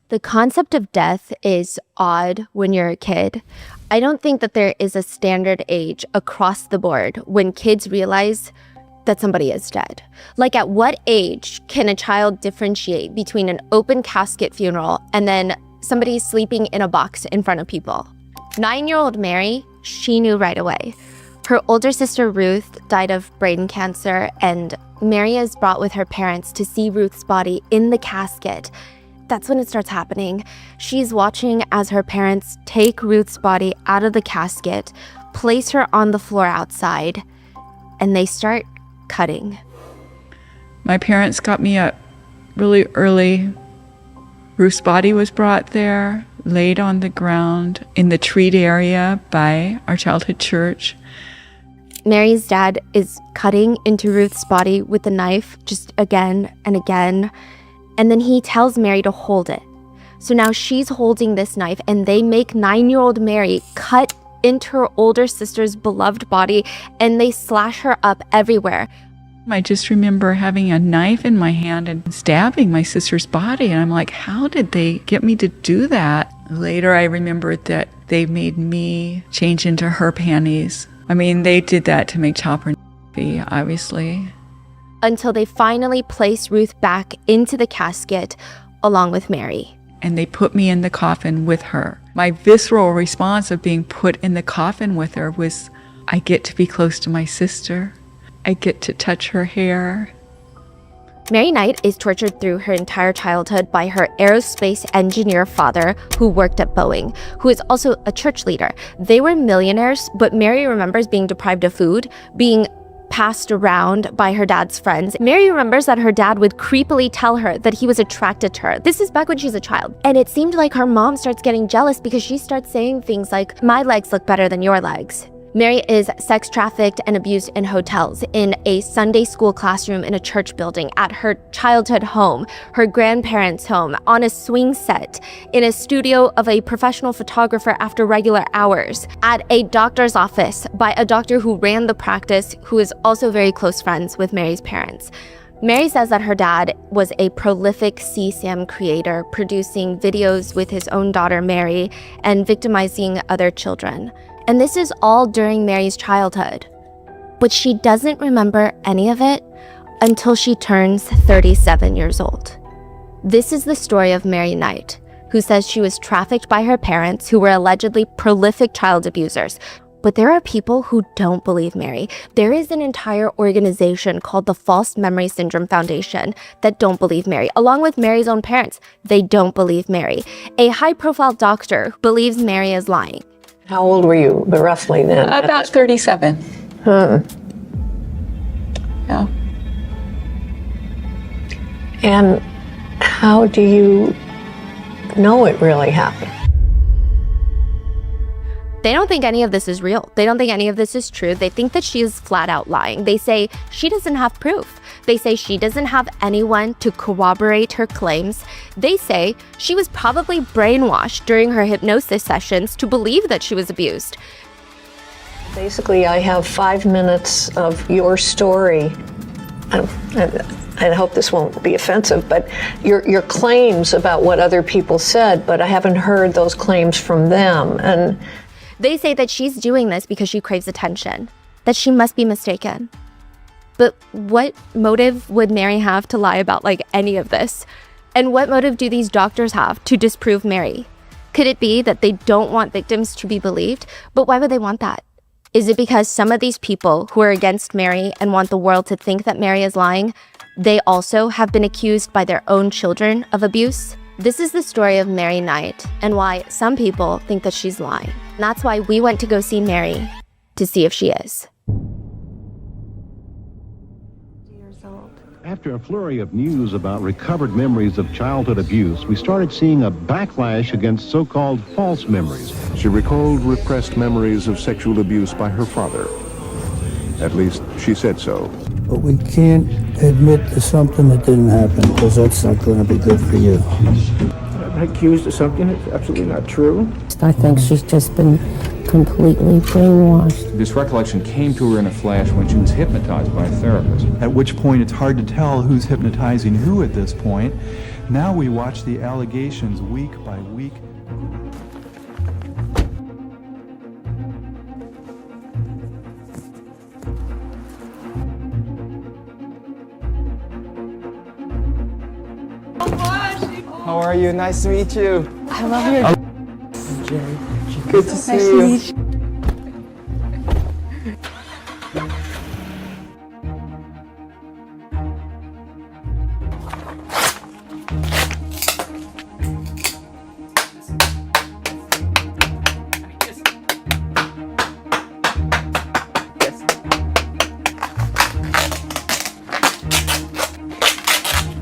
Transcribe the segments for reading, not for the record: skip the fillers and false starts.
The concept of death is odd when you're a kid. I don't think that there is a standard age across the board when kids realize that somebody is dead. Like, at what age can a child differentiate between an open casket funeral and then somebody sleeping in a box in front of people? 9-year-old Mary, she knew right away. Her older sister Ruth died of brain cancer, and Mary is brought with her parents to see Ruth's body in the casket. That's when it starts happening. She's watching as her parents take Ruth's body out of the casket, place her on the floor outside, and they start cutting. My parents got me up really early. Ruth's body was brought there, laid on the ground in the treat area by our childhood church. Mary's dad is cutting into Ruth's body with a knife just again and again. And then he tells Mary to hold it. So now she's holding this knife, and they make 9-year-old Mary cut into her older sister's beloved body, and they slash her up everywhere. I just remember having a knife in my hand and stabbing my sister's body. And I'm like, how did they get me to do that? Later, I remembered that they made me change into her panties. I mean, they did that to make Chopper happy, obviously. Until they finally place Ruth back into the casket along with Mary. And they put me in the coffin with her. My visceral response of being put in the coffin with her was, I get to be close to my sister. I get to touch her hair. Mary Knight is tortured through her entire childhood by her aerospace engineer father, who worked at Boeing, who is also a church leader. They were millionaires, but Mary remembers being deprived of food, being passed around by her dad's friends. Mary remembers that her dad would creepily tell her that he was attracted to her. This is back when she's a child. And it seemed like her mom starts getting jealous because she starts saying things like, my legs look better than your legs. Mary is sex trafficked and abused in hotels, in a Sunday school classroom in a church building, at her childhood home, her grandparents' home, on a swing set, in a studio of a professional photographer after regular hours, at a doctor's office by a doctor who ran the practice, who is also very close friends with Mary's parents. Mary says that her dad was a prolific CSAM creator, producing videos with his own daughter Mary and victimizing other children. And this is all during Mary's childhood. But she doesn't remember any of it until she turns 37 years old. This is the story of Mary Knight, who says she was trafficked by her parents, who were allegedly prolific child abusers. But there are people who don't believe Mary. There is an entire organization called the False Memory Syndrome Foundation that don't believe Mary, along with Mary's own parents. They don't believe Mary. A high-profile doctor believes Mary is lying. How old were you, roughly, then? About 37. Huh. Yeah. And how do you know it really happened? They don't think any of this is real. They don't think any of this is true. They think that she is flat out lying. They say she doesn't have proof. They say she doesn't have anyone to corroborate her claims. They say she was probably brainwashed during her hypnosis sessions to believe that she was abused. Basically, I have 5 minutes of your story. I hope this won't be offensive, but your claims about what other people said, but I haven't heard those claims from them. And they say that she's doing this because she craves attention, that she must be mistaken. But what motive would Mary have to lie about any of this? And what motive do these doctors have to disprove Mary? Could it be that they don't want victims to be believed? But why would they want that? Is it because some of these people who are against Mary and want the world to think that Mary is lying, they also have been accused by their own children of abuse? This is the story of Mary Knight and why some people think that she's lying. And that's why we went to go see Mary to see if she is. After a flurry of news about recovered memories of childhood abuse, we started seeing a backlash against so-called false memories. She recalled repressed memories of sexual abuse by her father. At least, she said so. But we can't admit to something that didn't happen, because that's not going to be good for you. I'm accused of something that's absolutely not true. I think she's just been completely brainwashed. This recollection came to her in a flash when she was hypnotized by a therapist. At which point it's hard to tell who's hypnotizing who at this point. Now we watch the allegations week by week. How are you? Nice to meet you. I love your Good to see you.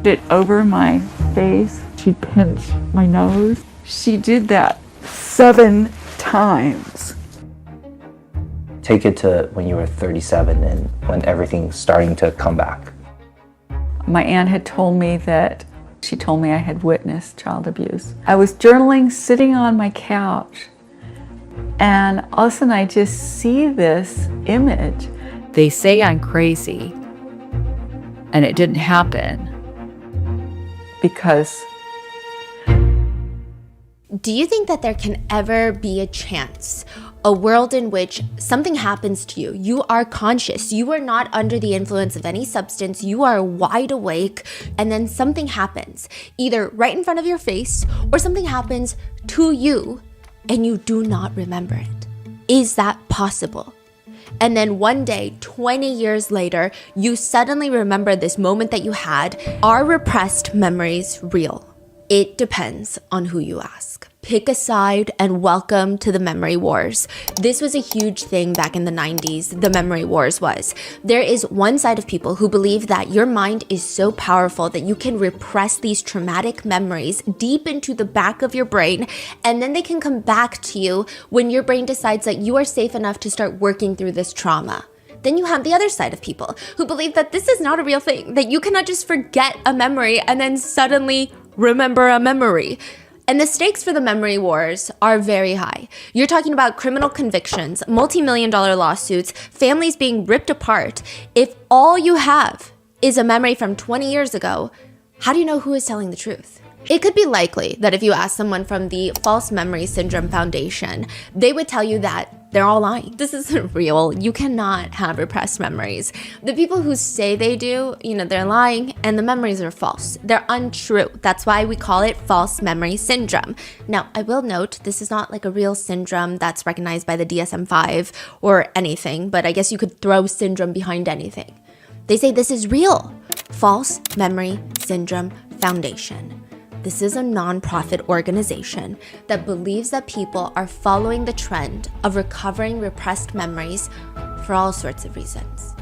It over my face. She pinched my nose. She did that 7 times. Take it to when you were 37 and when everything's starting to come back. My aunt had told me that she told me I had witnessed child abuse. I was journaling sitting on my couch, and all of a sudden I just see this image. They say I'm crazy, and it didn't happen because. Do you think that there can ever be a chance, a world in which something happens to you, you are conscious, you are not under the influence of any substance, you are wide awake, and then something happens, either right in front of your face or something happens to you and you do not remember it? Is that possible? And then one day, 20 years later, you suddenly remember this moment that you had. Are repressed memories real? It depends on who you ask. Pick a side and welcome to the memory wars. This was a huge thing back in the 90s, the memory wars was. There is one side of people who believe that your mind is so powerful that you can repress these traumatic memories deep into the back of your brain, and then they can come back to you when your brain decides that you are safe enough to start working through this trauma. Then you have the other side of people who believe that this is not a real thing, that you cannot just forget a memory and then suddenly remember a memory. And the stakes for the memory wars are very high. You're talking about criminal convictions, multi-million-dollar lawsuits, families being ripped apart. If all you have is a memory from 20 years ago, how do you know who is telling the truth? It could be likely that if you ask someone from the False Memory Syndrome Foundation, they would tell you that they're all lying. This isn't real. You cannot have repressed memories. The people who say they do, they're lying and the memories are false. They're untrue. That's why we call it false memory syndrome. Now, I will note this is not like a real syndrome that's recognized by the DSM-5 or anything, but I guess you could throw syndrome behind anything. They say this is real. False Memory Syndrome Foundation. This is a nonprofit organization that believes that people are following the trend of recovering repressed memories for all sorts of reasons.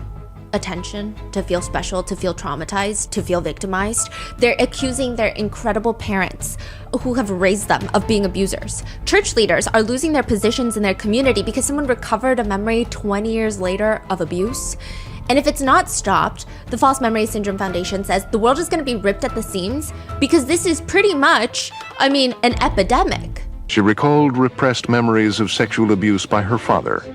Attention, to feel special, to feel traumatized, to feel victimized. They're accusing their incredible parents who have raised them of being abusers. Church leaders are losing their positions in their community because someone recovered a memory 20 years later of abuse. And if it's not stopped, the False Memory Syndrome Foundation says the world is going to be ripped at the seams because this is pretty much, an epidemic. She recalled repressed memories of sexual abuse by her father.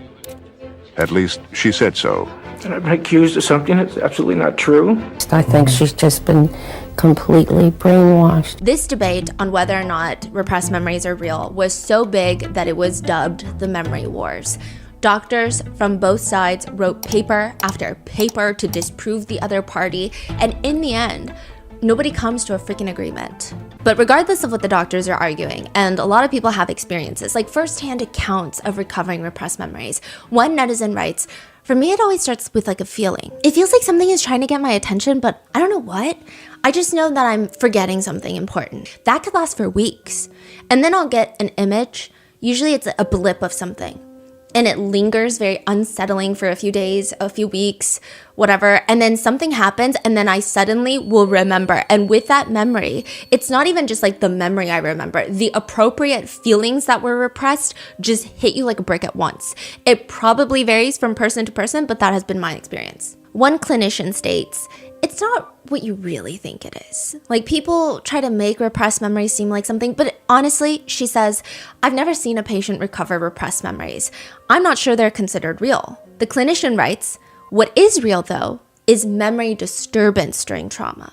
At least, she said so. And I've been accused of something that's absolutely not true. I think she's just been completely brainwashed. This debate on whether or not repressed memories are real was so big that it was dubbed the Memory Wars. Doctors from both sides wrote paper after paper to disprove the other party, and in the end, nobody comes to a freaking agreement. But regardless of what the doctors are arguing, and a lot of people have experiences, like firsthand accounts of recovering repressed memories, one netizen writes, "For me, it always starts with a feeling. It feels like something is trying to get my attention, but I don't know what. I just know that I'm forgetting something important. That could last for weeks. And then I'll get an image. Usually it's a blip of something. And it lingers very unsettling for a few days, a few weeks, whatever. And then something happens and then I suddenly will remember. And with that memory, it's not even just the memory I remember. The appropriate feelings that were repressed just hit you like a brick at once. It probably varies from person to person, but that has been my experience. One clinician states, it's not what you really think it is. People try to make repressed memories seem like something, but honestly, she says, I've never seen a patient recover repressed memories. I'm not sure they're considered real. The clinician writes, what is real though, is memory disturbance during trauma.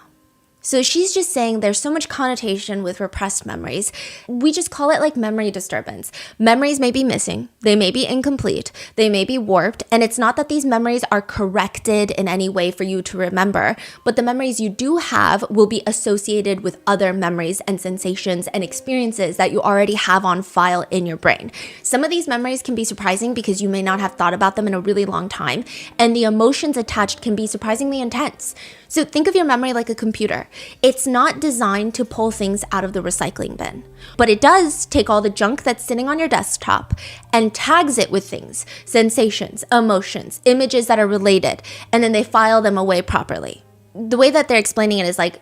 So she's just saying there's so much connotation with repressed memories. We just call it like memory disturbance. Memories may be missing, they may be incomplete, they may be warped, and it's not that these memories are corrected in any way for you to remember, but the memories you do have will be associated with other memories and sensations and experiences that you already have on file in your brain. Some of these memories can be surprising because you may not have thought about them in a really long time, and the emotions attached can be surprisingly intense. So think of your memory like a computer. It's not designed to pull things out of the recycling bin, but it does take all the junk that's sitting on your desktop and tags it with things, sensations, emotions, images that are related, and then they file them away properly. The way that they're explaining it is like,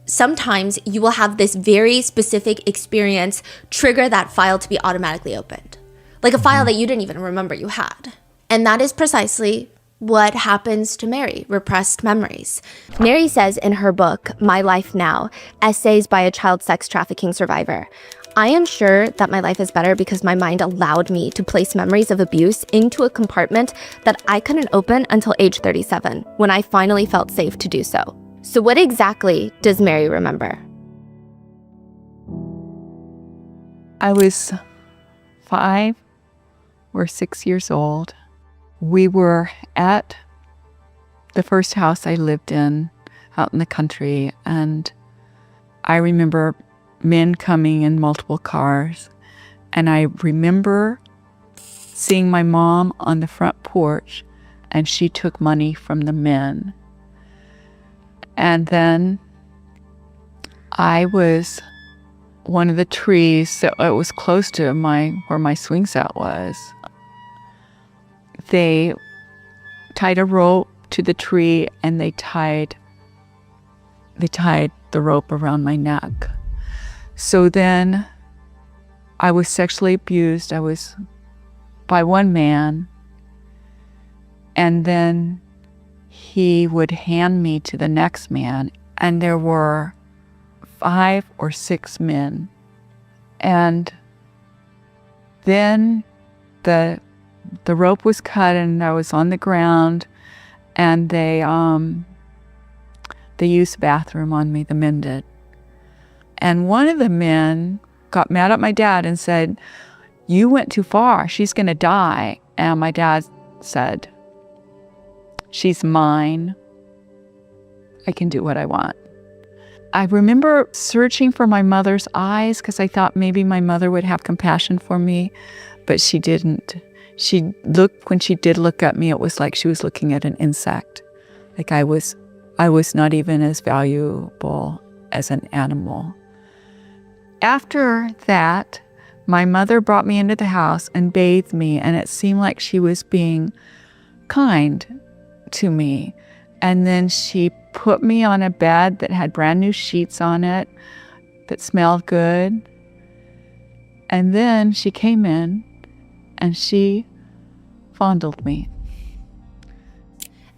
sometimes you will have this very specific experience trigger that file to be automatically opened, like a file that you didn't even remember you had. And that is precisely what happens to Mary, repressed memories. Mary says in her book, My Life Now, Essays by a Child Sex Trafficking Survivor, I am sure that my life is better because my mind allowed me to place memories of abuse into a compartment that I couldn't open until age 37, when I finally felt safe to do so. So what exactly does Mary remember? I was 5 or 6 years old. We were at the first house I lived in out in the country, and I remember men coming in multiple cars, and I remember seeing my mom on the front porch, and she took money from the men. And then I was one of the trees, so it was close to where my swing set was. They tied a rope to the tree, and they tied the rope around my neck. So then I was sexually abused. I was by one man, and then he would hand me to the next man, and there were 5 or 6 men. And then the rope was cut, and I was on the ground, and they used the bathroom on me, the men did. And one of the men got mad at my dad and said, "You went too far, she's gonna die." And my dad said, "She's mine. I can do what I want." I remember searching for my mother's eyes because I thought maybe my mother would have compassion for me, but she didn't. When she did look at me, it was like she was looking at an insect. Like I was not even as valuable as an animal. After that, my mother brought me into the house and bathed me, and it seemed like she was being kind to me. And then she put me on a bed that had brand new sheets on it that smelled good. And then she came in and she fondled me.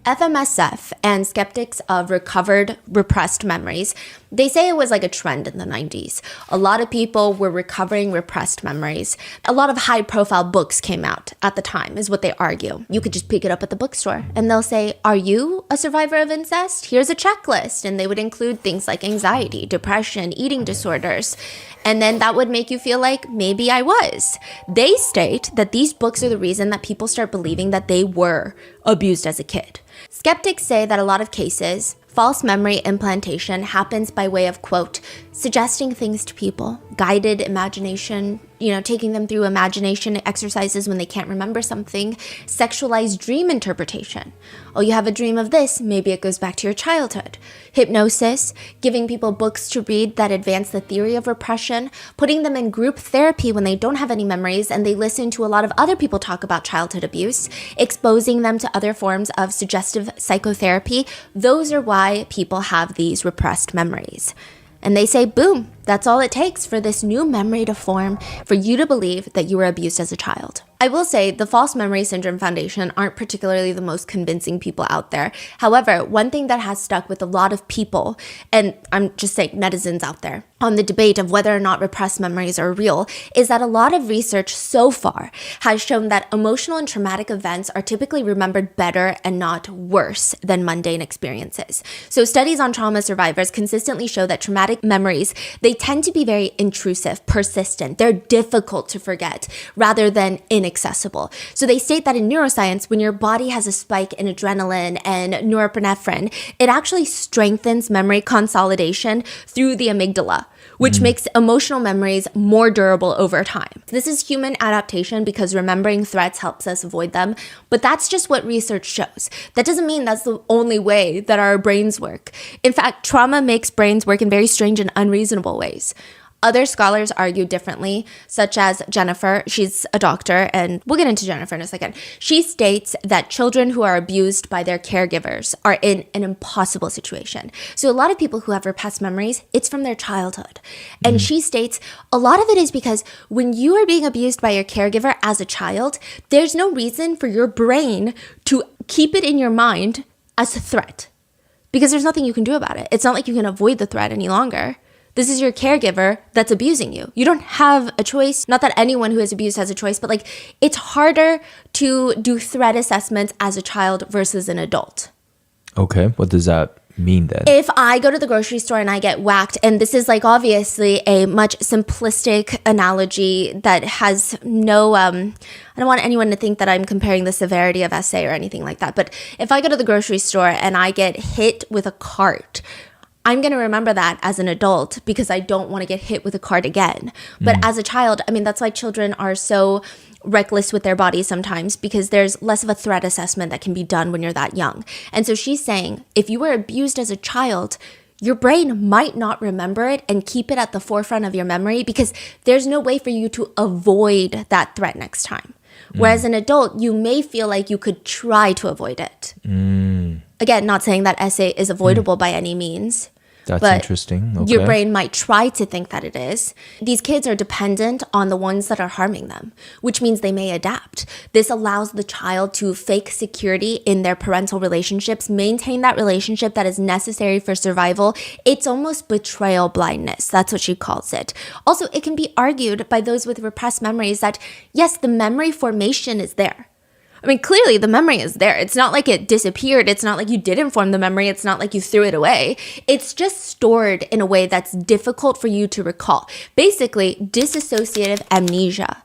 FMSF and skeptics of recovered repressed memories, they say it was like a trend in the 90s. A lot of people were recovering repressed memories. A lot of high-profile books came out at the time, is what they argue. You could just pick it up at the bookstore, and they'll say, "Are you a survivor of incest? Here's a checklist." And they would include things like anxiety, depression, eating disorders. And then that would make you feel like maybe I was. They state that these books are the reason that people start believing that they were abused as a kid. Skeptics say that a lot of cases, false memory implantation happens by way of, quote, suggesting things to people, guided imagination, taking them through imagination exercises when they can't remember something, sexualized dream interpretation. Oh, you have a dream of this, maybe it goes back to your childhood. Hypnosis, giving people books to read that advance the theory of repression, putting them in group therapy when they don't have any memories and they listen to a lot of other people talk about childhood abuse, exposing them to other forms of suggestive psychotherapy. Those are why people have these repressed memories. And they say, boom, that's all it takes for this new memory to form, for you to believe that you were abused as a child. I will say the False Memory Syndrome Foundation aren't particularly the most convincing people out there. However, one thing that has stuck with a lot of people, and I'm just saying netizens out there, on the debate of whether or not repressed memories are real, is that a lot of research so far has shown that emotional and traumatic events are typically remembered better and not worse than mundane experiences. So studies on trauma survivors consistently show that traumatic memories, they tend to be very intrusive, persistent. They're difficult to forget rather than inaccessible. So they state that in neuroscience, when your body has a spike in adrenaline and norepinephrine, it actually strengthens memory consolidation through the amygdala, which makes emotional memories more durable over time. This is human adaptation because remembering threats helps us avoid them, but that's just what research shows. That doesn't mean that's the only way that our brains work. In fact, trauma makes brains work in very strange and unreasonable ways. Other scholars argue differently, such as Jennifer. She's a doctor, and we'll get into Jennifer in a second. She states that children who are abused by their caregivers are in an impossible situation. So a lot of people who have repressed memories, it's from their childhood. And she states a lot of it is because when you are being abused by your caregiver as a child, there's no reason for your brain to keep it in your mind as a threat, because there's nothing you can do about it. It's not like you can avoid the threat any longer. This is your caregiver that's abusing you. You don't have a choice. Not that anyone who is abused has a choice, but like it's harder to do threat assessments as a child versus an adult. Okay, what does that mean then? If I go to the grocery store and I get whacked, and this is like obviously a much simplistic analogy that has no, I don't want anyone to think that I'm comparing the severity of SA or anything like that. But if I go to the grocery store and I get hit with a cart, I'm going to remember that as an adult because I don't want to get hit with a cart again. But as a child, I mean, that's why children are so reckless with their bodies sometimes, because there's less of a threat assessment that can be done when you're that young. And so she's saying, if you were abused as a child, your brain might not remember it and keep it at the forefront of your memory because there's no way for you to avoid that threat next time. Whereas an adult, you may feel like you could try to avoid it. Again, not saying that SA is avoidable by any means. That's but interesting. Okay. Your brain might try to think that it is. These kids are dependent on the ones that are harming them, which means they may adapt. This allows the child to fake security in their parental relationships, maintain that relationship that is necessary for survival. It's almost betrayal blindness. That's what she calls it. Also, it can be argued by those with repressed memories that, yes, the memory formation is there. I mean, clearly the memory is there. It's not like it disappeared. It's not like you didn't form the memory. It's not like you threw it away. It's just stored in a way that's difficult for you to recall. Basically, dissociative amnesia.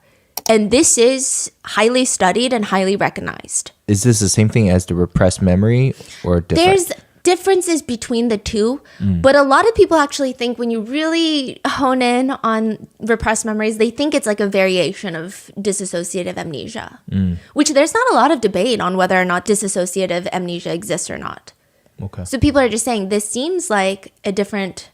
And this is highly studied and highly recognized. Is this the same thing as the repressed memory or different? There's differences between the two, but a lot of people actually think when you really hone in on repressed memories, they think it's like a variation of dissociative amnesia, which there's not a lot of debate on whether or not dissociative amnesia exists or not. Okay. So people are just saying this seems like a different,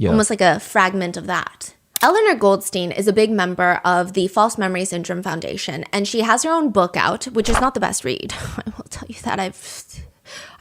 almost like a fragment of that. Eleanor Goldstein is a big member of the False Memory Syndrome Foundation, and she has her own book out, which is not the best read. I will tell you that.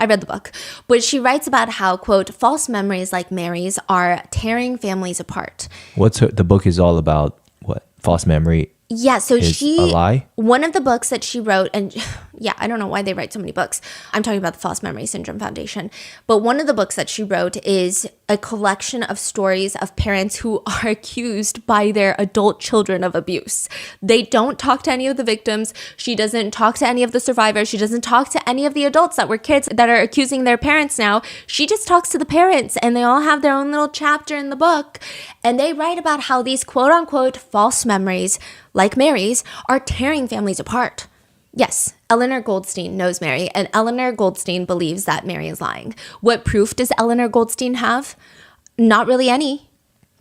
I read the book, but she writes about how, quote, false memories like Mary's are tearing families apart. The book is all about what? False memory? Yeah, so is a lie? One of the books that she wrote, and yeah, I don't know why they write so many books. I'm talking about the False Memory Syndrome Foundation. But one of the books that she wrote is a collection of stories of parents who are accused by their adult children of abuse. They don't talk to any of the victims. She doesn't talk to any of the survivors. She doesn't talk to any of the adults that were kids that are accusing their parents now. She just talks to the parents, and they all have their own little chapter in the book. And they write about how these quote unquote false memories, like Mary's, are tearing families apart. Yes, Eleanor Goldstein knows Mary, and Eleanor Goldstein believes that Mary is lying. What proof does Eleanor Goldstein have? Not really any.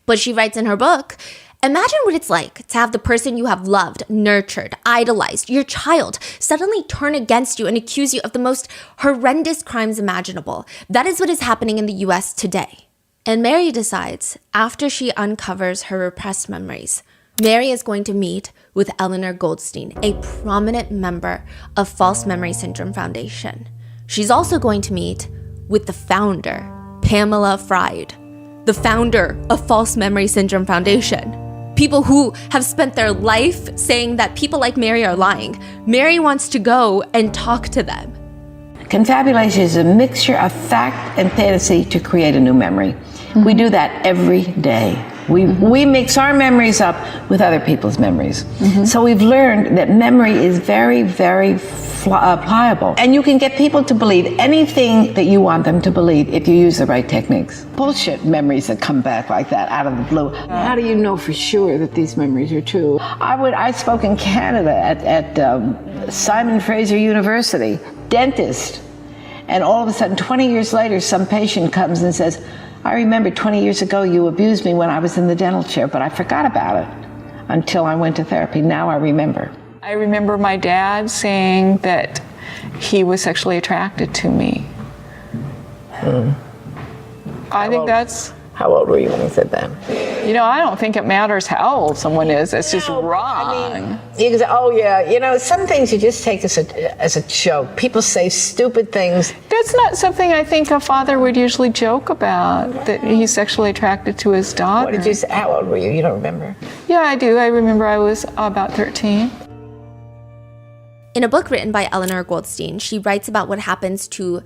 But she writes in her book, imagine what it's like to have the person you have loved, nurtured, idolized, your child, suddenly turn against you and accuse you of the most horrendous crimes imaginable. That is what is happening in the US today. And Mary decides, after she uncovers her repressed memories, Mary is going to meet with Eleanor Goldstein, a prominent member of False Memory Syndrome Foundation. She's also going to meet with the founder, Pamela Fried, the founder of False Memory Syndrome Foundation. people who have spent their life saying that people like Mary are lying. Mary wants to go and talk to them. Confabulation is a mixture of fact and fantasy to create a new memory. We do that every day. We mix our memories up with other people's memories. So we've learned that memory is very, very pliable. And you can get people to believe anything that you want them to believe if you use the right techniques. Bullshit memories that come back like that out of the blue. How do you know for sure that these memories are true? I spoke in Canada at Simon Fraser University, dentist. And all of a sudden, 20 years later, some patient comes and says, I remember 20 years ago you abused me when I was in the dental chair, but I forgot about it until I went to therapy. Now I remember. I remember my dad saying that he was sexually attracted to me. I think that's... How old were you when he said that? You know, I don't think it matters how old someone is. It's just wrong. I mean, you can say, oh yeah, you know, some things you just take as a joke. People say stupid things. That's not something I think a father would usually joke about, that he's sexually attracted to his daughter. What did you say? How old were you? You don't remember? Yeah, I do. I remember I was about 13. In a book written by Eleanor Goldstein, she writes about what happens to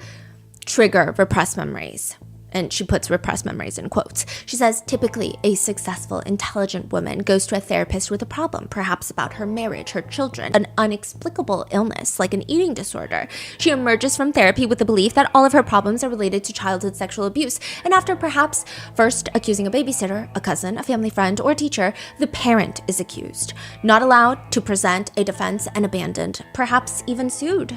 trigger repressed memories. And she puts repressed memories in quotes. She says, typically, a successful, intelligent woman goes to a therapist with a problem, perhaps about her marriage, her children, an inexplicable illness like an eating disorder. She emerges from therapy with the belief that all of her problems are related to childhood sexual abuse. And after perhaps first accusing a babysitter, a cousin, a family friend, or teacher, the parent is accused, not allowed to present a defense and abandoned, perhaps even sued.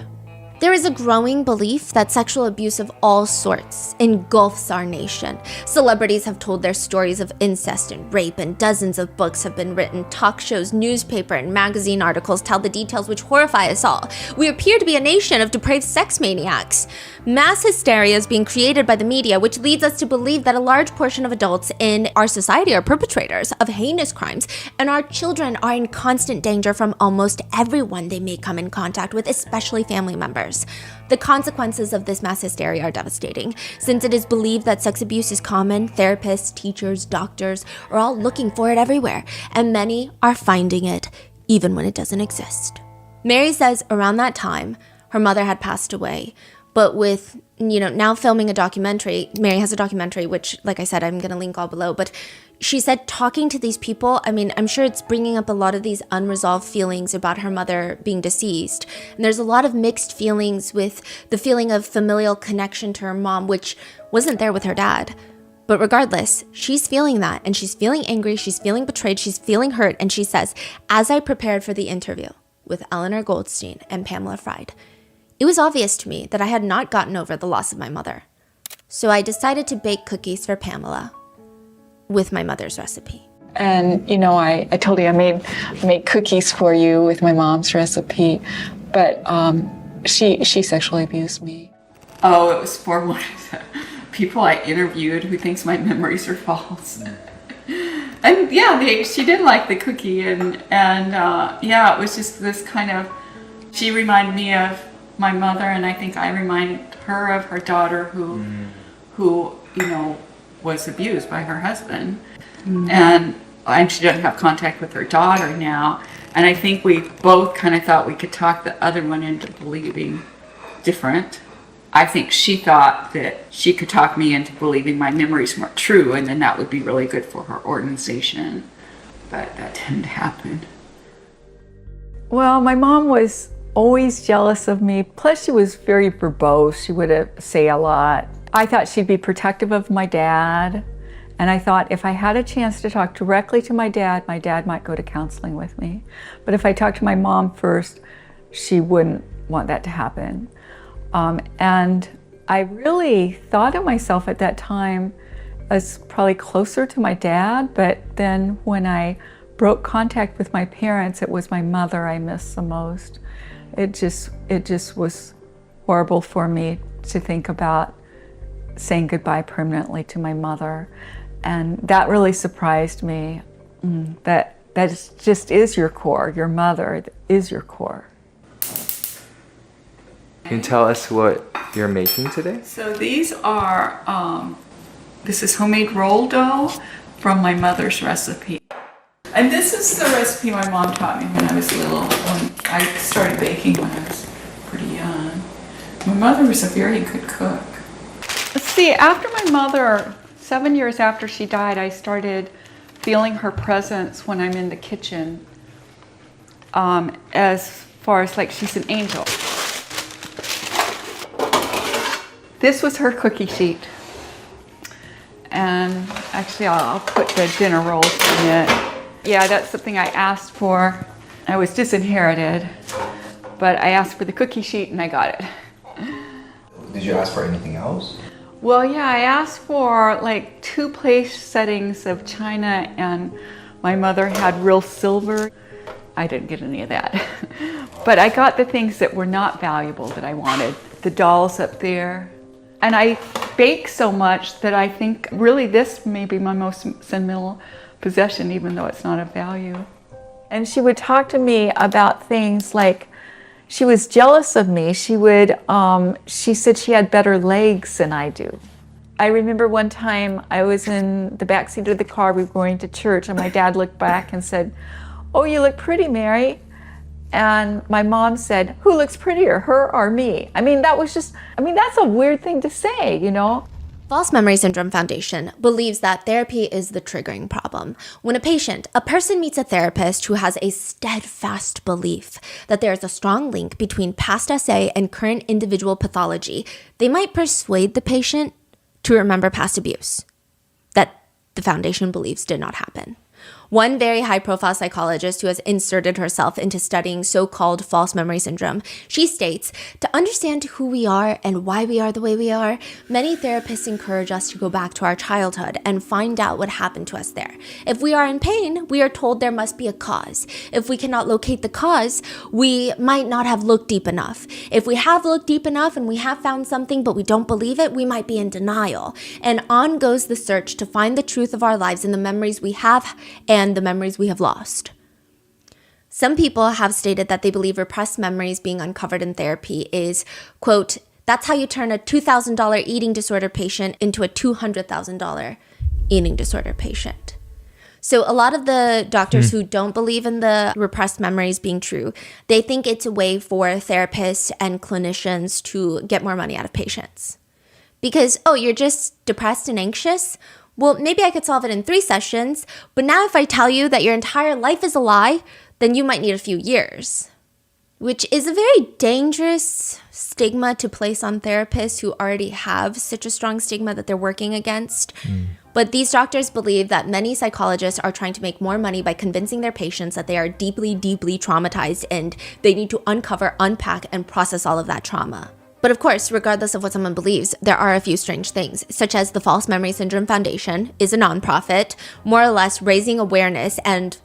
There is a growing belief that sexual abuse of all sorts engulfs our nation. Celebrities have told their stories of incest and rape, and dozens of books have been written. Talk shows, newspaper, and magazine articles tell the details which horrify us all. We appear to be a nation of depraved sex maniacs. Mass hysteria is being created by the media, which leads us to believe that a large portion of adults in our society are perpetrators of heinous crimes, and our children are in constant danger from almost everyone they may come in contact with, especially family members. The consequences of this mass hysteria are devastating. Since it is believed that sex abuse is common, therapists, teachers, doctors are all looking for it everywhere, and many are finding it even when it doesn't exist. Mary says around that time, her mother had passed away, but with, now filming a documentary, Mary has a documentary, which, like I said, I'm going to link all below, but she said talking to these people, I'm sure it's bringing up a lot of these unresolved feelings about her mother being deceased. And there's a lot of mixed feelings with the feeling of familial connection to her mom, which wasn't there with her dad. But regardless, she's feeling that, and she's feeling angry, she's feeling betrayed, she's feeling hurt, and she says, as I prepared for the interview with Eleanor Goldstein and Pamela Fried, it was obvious to me that I had not gotten over the loss of my mother. So I decided to bake cookies for Pamela with my mother's recipe. And, I told you I made cookies for you with my mom's recipe, but she sexually abused me. Oh, it was for one of the people I interviewed who thinks my memories are false. And yeah, she did like the cookie, and it was just this kind of, she reminded me of my mother, and I think I reminded her of her daughter who was abused by her husband. And she doesn't have contact with her daughter now. And I think we both kind of thought we could talk the other one into believing different. I think she thought that she could talk me into believing my memories weren't true, and then that would be really good for her organization. But that didn't happen. Well, my mom was always jealous of me. Plus, she was very verbose. She would say a lot. I thought she'd be protective of my dad. And I thought if I had a chance to talk directly to my dad might go to counseling with me. But if I talked to my mom first, she wouldn't want that to happen. And I really thought of myself at that time as probably closer to my dad. But then when I broke contact with my parents, it was my mother I missed the most. It just was horrible for me to think about saying goodbye permanently to my mother. And that really surprised me, that just is your core. Your mother is your core. Can you tell us what you're making today? So these are, this is homemade roll dough from my mother's recipe. And this is the recipe my mom taught me when I was little. When I started baking when I was pretty young. My mother was a very good cook. Let's see, after my mother, 7 years after she died, I started feeling her presence when I'm in the kitchen. As far as like she's an angel. This was her cookie sheet. And actually I'll put the dinner rolls in it. Yeah, that's something I asked for. I was disinherited, but I asked for the cookie sheet and I got it. Did you ask for anything else? Well, yeah, I asked for like 2 place settings of china, and my mother had real silver. I didn't get any of that. But I got the things that were not valuable that I wanted. The dolls up there. And I bake so much that I think really this may be my most sentimental possession, even though it's not of value. And she would talk to me about things like she was jealous of me. She said she had better legs than I do. I remember one time I was in the back seat of the car, we were going to church, and my dad looked back and said, "Oh, you look pretty, Mary." And my mom said, "Who looks prettier, her or me?" That's a weird thing to say, you know? False Memory Syndrome Foundation believes that therapy is the triggering problem. When a person meets a therapist who has a steadfast belief that there is a strong link between past SA and current individual pathology, they might persuade the patient to remember past abuse that the foundation believes did not happen. One very high-profile psychologist who has inserted herself into studying so-called false memory syndrome, she states, to understand who we are and why we are the way we are, many therapists encourage us to go back to our childhood and find out what happened to us there. If we are in pain, we are told there must be a cause. If we cannot locate the cause, we might not have looked deep enough. If we have looked deep enough and we have found something but we don't believe it, we might be in denial. And on goes the search to find the truth of our lives and the memories we have and the memories we have lost. Some people have stated that they believe repressed memories being uncovered in therapy is, quote, that's how you turn a $2,000 eating disorder patient into a $200,000 eating disorder patient. So a lot of the doctors who don't believe in the repressed memories being true, they think it's a way for therapists and clinicians to get more money out of patients. Because, oh, you're just depressed and anxious? Well, maybe I could solve it in 3 sessions, but now if I tell you that your entire life is a lie, then you might need a few years. Which is a very dangerous stigma to place on therapists who already have such a strong stigma that they're working against. But these doctors believe that many psychologists are trying to make more money by convincing their patients that they are deeply, deeply traumatized and they need to uncover, unpack, and process all of that trauma. But of course, regardless of what someone believes, there are a few strange things, such as the False Memory Syndrome Foundation is a nonprofit, more or less raising awareness and,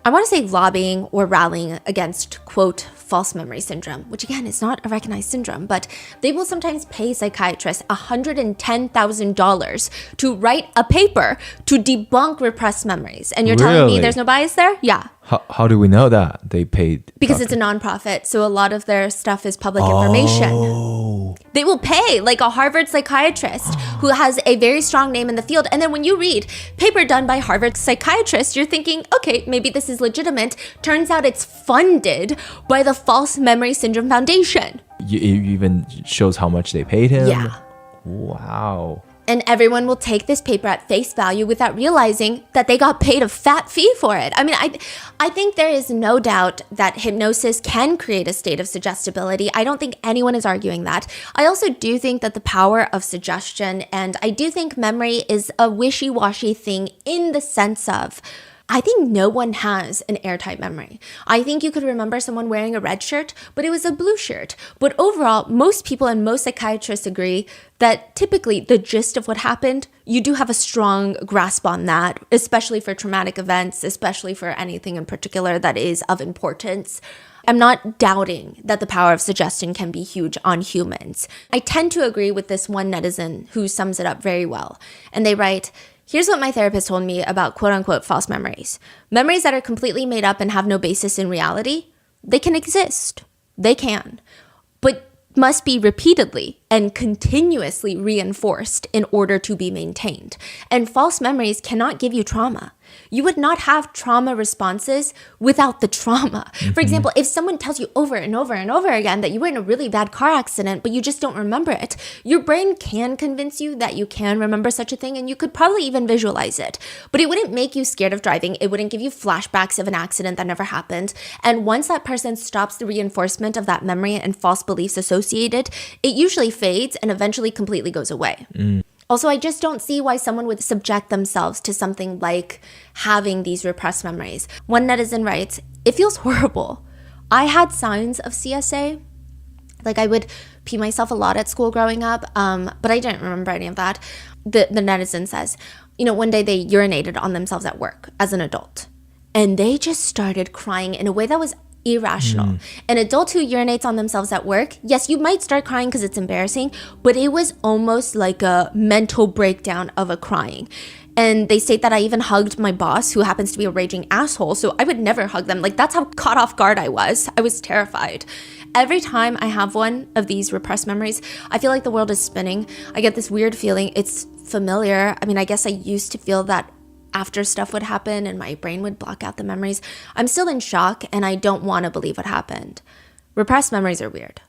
I want to say, lobbying or rallying against, quote, false memory syndrome, which again is not a recognized syndrome, but they will sometimes pay psychiatrists $110,000 to write a paper to debunk repressed memories. And you're telling me there's no bias there? Yeah. How do we know that they paid? Because it's a nonprofit, so a lot of their stuff is public information. They will pay like a Harvard psychiatrist who has a very strong name in the field. And then when you read paper done by Harvard psychiatrist, you're thinking, okay, maybe this is legitimate. Turns out it's funded by the False Memory Syndrome Foundation. It even shows how much they paid him? Yeah. Wow. And everyone will take this paper at face value without realizing that they got paid a fat fee for it. I mean, I think there is no doubt that hypnosis can create a state of suggestibility. I don't think anyone is arguing that. I also do think that the power of suggestion, and I do think memory is a wishy-washy thing in the sense of, I think no one has an airtight memory. I think you could remember someone wearing a red shirt, but it was a blue shirt. But overall, most people and most psychiatrists agree that typically the gist of what happened, you do have a strong grasp on that, especially for traumatic events, especially for anything in particular that is of importance. I'm not doubting that the power of suggestion can be huge on humans. I tend to agree with this one netizen who sums it up very well. And they write, here's what my therapist told me about quote-unquote false memories. Memories that are completely made up and have no basis in reality, they can exist. They can. But must be repeatedly and continuously reinforced in order to be maintained. And false memories cannot give you trauma. You would not have trauma responses without the trauma. For example, if someone tells you over and over and over again that you were in a really bad car accident, but you just don't remember it, your brain can convince you that you can remember such a thing, and you could probably even visualize it. But it wouldn't make you scared of driving. It wouldn't give you flashbacks of an accident that never happened. And once that person stops the reinforcement of that memory and false beliefs associated, it usually fades and eventually completely goes away. Also, I just don't see why someone would subject themselves to something like having these repressed memories. One netizen writes, "It feels horrible. I had signs of CSA. Like, I would pee myself a lot at school growing up, but I didn't remember any of that." The netizen says, one day they urinated on themselves at work as an adult, and they just started crying in a way that was irrational. An adult who urinates on themselves at work, yes, you might start crying because it's embarrassing, but it was almost like a mental breakdown of a crying. And they state that I even hugged my boss, who happens to be a raging asshole, so I would never hug them. Like, that's how caught off guard I was. I was terrified. Every time I have one of these repressed memories, I feel like the world is spinning. I get this weird feeling. It's familiar. I mean, I guess I used to feel that after stuff would happen and my brain would block out the memories. I'm still in shock and I don't want to believe what happened. Repressed memories are weird.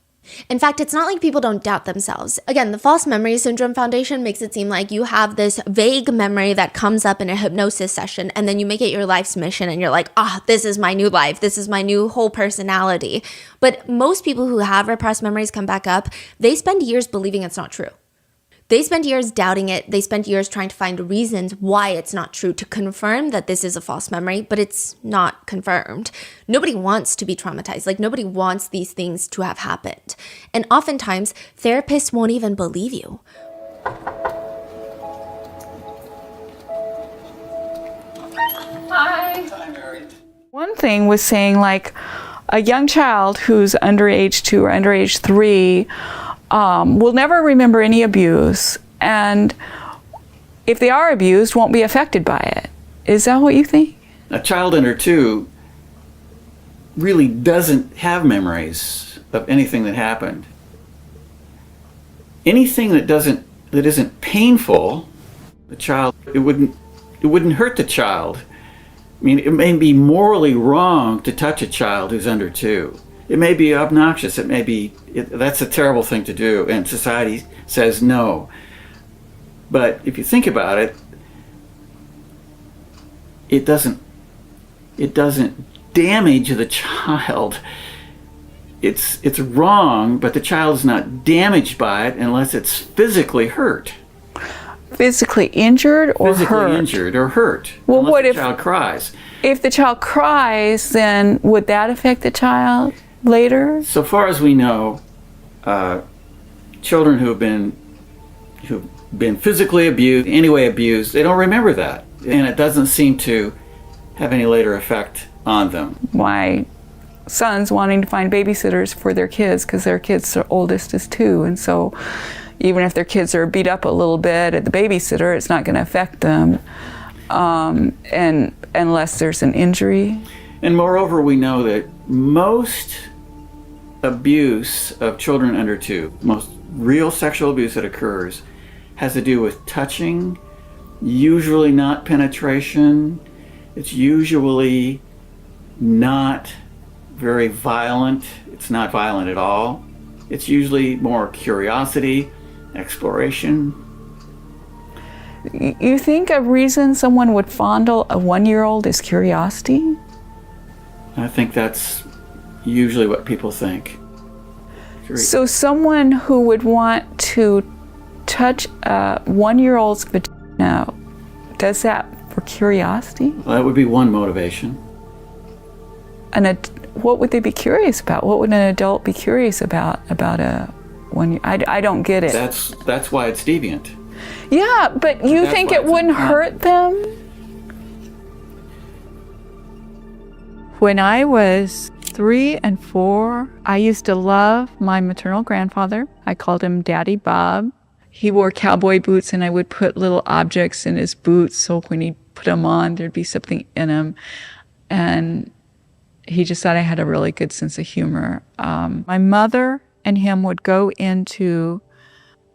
In fact, it's not like people don't doubt themselves. Again, the False Memory Syndrome Foundation makes it seem like you have this vague memory that comes up in a hypnosis session, and then you make it your life's mission and you're like, this is my new life. This is my new whole personality. But most people who have repressed memories come back up, they spend years believing it's not true. They spend years doubting it. They spend years trying to find reasons why it's not true to confirm that this is a false memory, but it's not confirmed. Nobody wants to be traumatized. Like, nobody wants these things to have happened. And oftentimes, therapists won't even believe you. Hi. One thing was saying, like, a young child who's under age 2 or under age 3 will never remember any abuse, and if they are abused, won't be affected by it. Is that what you think? A child under 2 really doesn't have memories of anything that happened. Anything that isn't painful, the child, it wouldn't hurt the child. I mean, it may be morally wrong to touch a child who's under 2. It may be obnoxious. That's a terrible thing to do, and society says no. But if you think about it, it doesn't damage the child. It's wrong, but the child is not damaged by it unless it's physically hurt. Physically injured or hurt? Physically injured or hurt. Well, unless what the if child cries? If the child cries, then would that affect the child later? So far as we know, children who've been physically abused, anyway abused, they don't remember that, and it doesn't seem to have any later effect on them. My son's wanting to find babysitters for their kids because their kids' oldest is 2, and so even if their kids are beat up a little bit at the babysitter, it's not going to affect them, and unless there's an injury. And moreover, we know that most abuse of children under 2, most real sexual abuse that occurs, has to do with touching, usually not penetration. It's usually not very violent. It's not violent at all. It's usually more curiosity, exploration. You think a reason someone would fondle a 1-year-old is curiosity? I think that's usually what people think. So someone who would want to touch a 1-year-old's vagina, does that for curiosity? Well, that would be one motivation. What would they be curious about? What would an adult be curious about a 1 year? I don't get it. That's why it's deviant. Yeah, but you think it wouldn't hurt them? When I was 3 and 4, I used to love my maternal grandfather. I called him Daddy Bob. He wore cowboy boots, and I would put little objects in his boots, so when he put them on, there'd be something in them. And he just thought I had a really good sense of humor. My mother and him would go into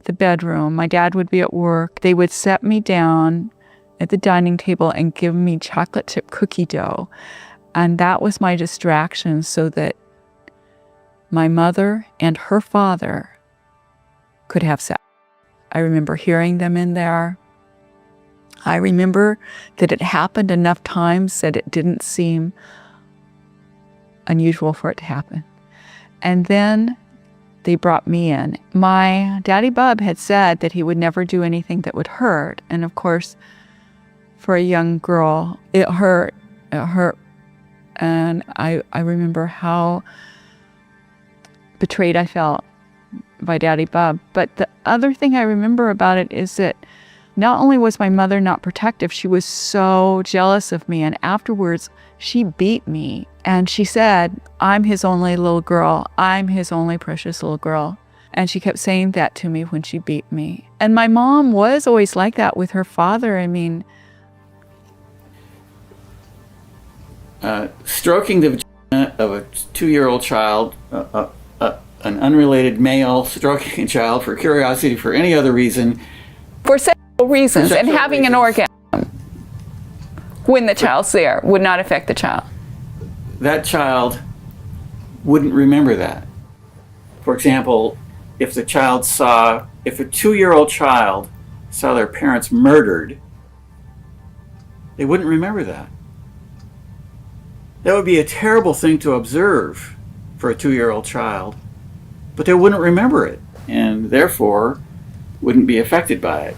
the bedroom. My dad would be at work. They would set me down at the dining table and give me chocolate chip cookie dough. And that was my distraction so that my mother and her father could have sex. I remember hearing them in there. I remember that it happened enough times that it didn't seem unusual for it to happen. And then they brought me in. My daddy Bub had said that he would never do anything that would hurt. And of course, for a young girl, it hurt. It hurt. And I remember how betrayed I felt by Daddy Bub. But the other thing I remember about it is that not only was my mother not protective, she was so jealous of me. And afterwards, she beat me. And she said, I'm his only little girl. I'm his only precious little girl. And she kept saying that to me when she beat me. And my mom was always like that with her father. I mean, stroking the vagina of a 2-year-old child, an unrelated male stroking a child for curiosity, for any other reason. For sexual reasons, and having an orgasm when the child's there would not affect the child. That child wouldn't remember that. For example, if a 2-year-old child saw their parents murdered, they wouldn't remember that. That would be a terrible thing to observe for a 2-year-old child, but they wouldn't remember it, and therefore wouldn't be affected by it.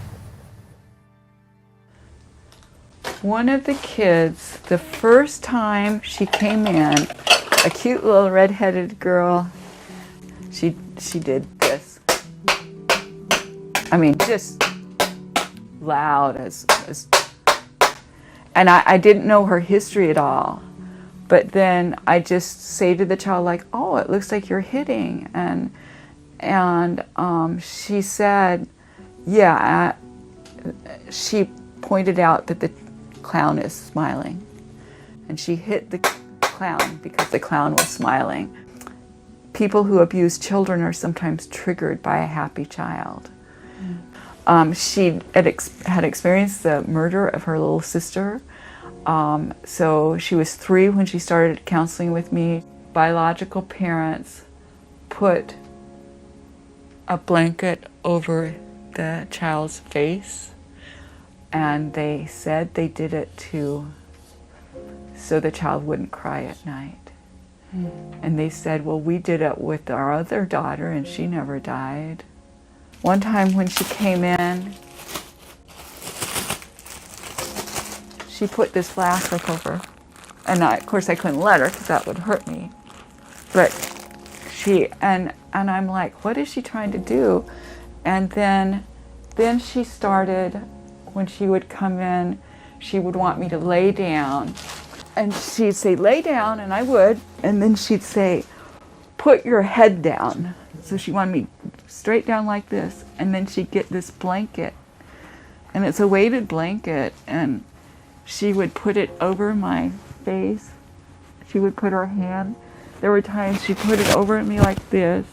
One of the kids, the first time she came in, a cute little redheaded girl, she did this. I mean, just loud as and I didn't know her history at all. But then I just say to the child, like, oh, it looks like you're hitting. And she said, yeah, she pointed out that the clown is smiling. And she hit the clown because the clown was smiling. People who abuse children are sometimes triggered by a happy child. She had experienced the murder of her little sister. So she was 3 when she started counseling with me. Biological parents put a blanket over the child's face, and they said they did it so the child wouldn't cry at night. And they said, well, we did it with our other daughter and she never died. One time when she came in, she put this flask up over, and of course I couldn't let her because that would hurt me. But and I'm like, what is she trying to do? And then she started, when she would come in, she would want me to lay down. And she'd say, lay down, and I would. And then she'd say, put your head down. So she wanted me straight down like this. And then she'd get this blanket. And it's a weighted blanket. And she would put it over my face. She would put her hand. There were times she put it over me like this.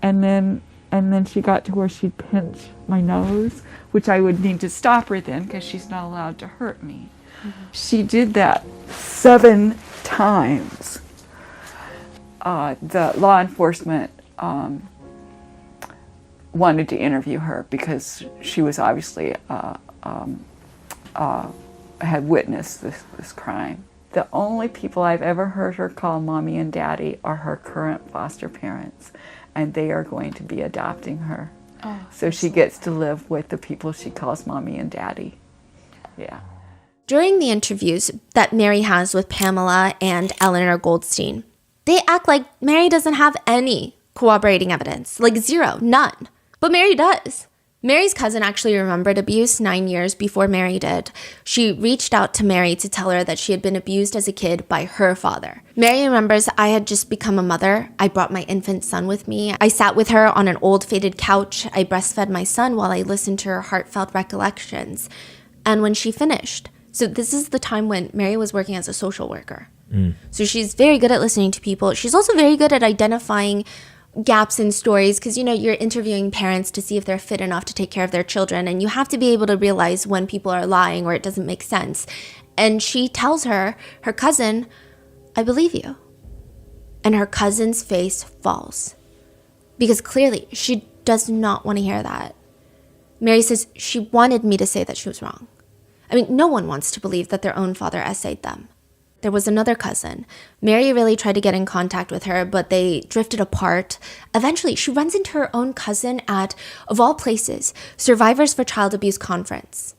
And then she got to where she'd pinch my nose, which I would need to stop her then because she's not allowed to hurt me. She did that 7 times. The law enforcement wanted to interview her because she was obviously had witnessed this crime. The only people I've ever heard her call mommy and daddy are her current foster parents, and they are going to be adopting her. Oh, so she gets to live with the people she calls mommy and daddy. Yeah. During the interviews that Mary has with Pamela and Eleanor Goldstein, they act like Mary doesn't have any corroborating evidence, like 0, none. But Mary does. Mary's cousin actually remembered abuse 9 years before Mary did. She reached out to Mary to tell her that she had been abused as a kid by her father. Mary remembers, I had just become a mother. I brought my infant son with me. I sat with her on an old faded couch. I breastfed my son while I listened to her heartfelt recollections. And when she finished, so this is the time when Mary was working as a social worker. So she's very good at listening to people. She's also very good at identifying gaps in stories because, you're interviewing parents to see if they're fit enough to take care of their children. And you have to be able to realize when people are lying or it doesn't make sense. And she tells her cousin, I believe you. And her cousin's face falls because clearly she does not want to hear that. Mary says she wanted me to say that she was wrong. I mean, no one wants to believe that their own father essayed them. There was another cousin. Mary really tried to get in contact with her, but they drifted apart. Eventually, she runs into her own cousin at, of all places, Survivors for Child Abuse Conference.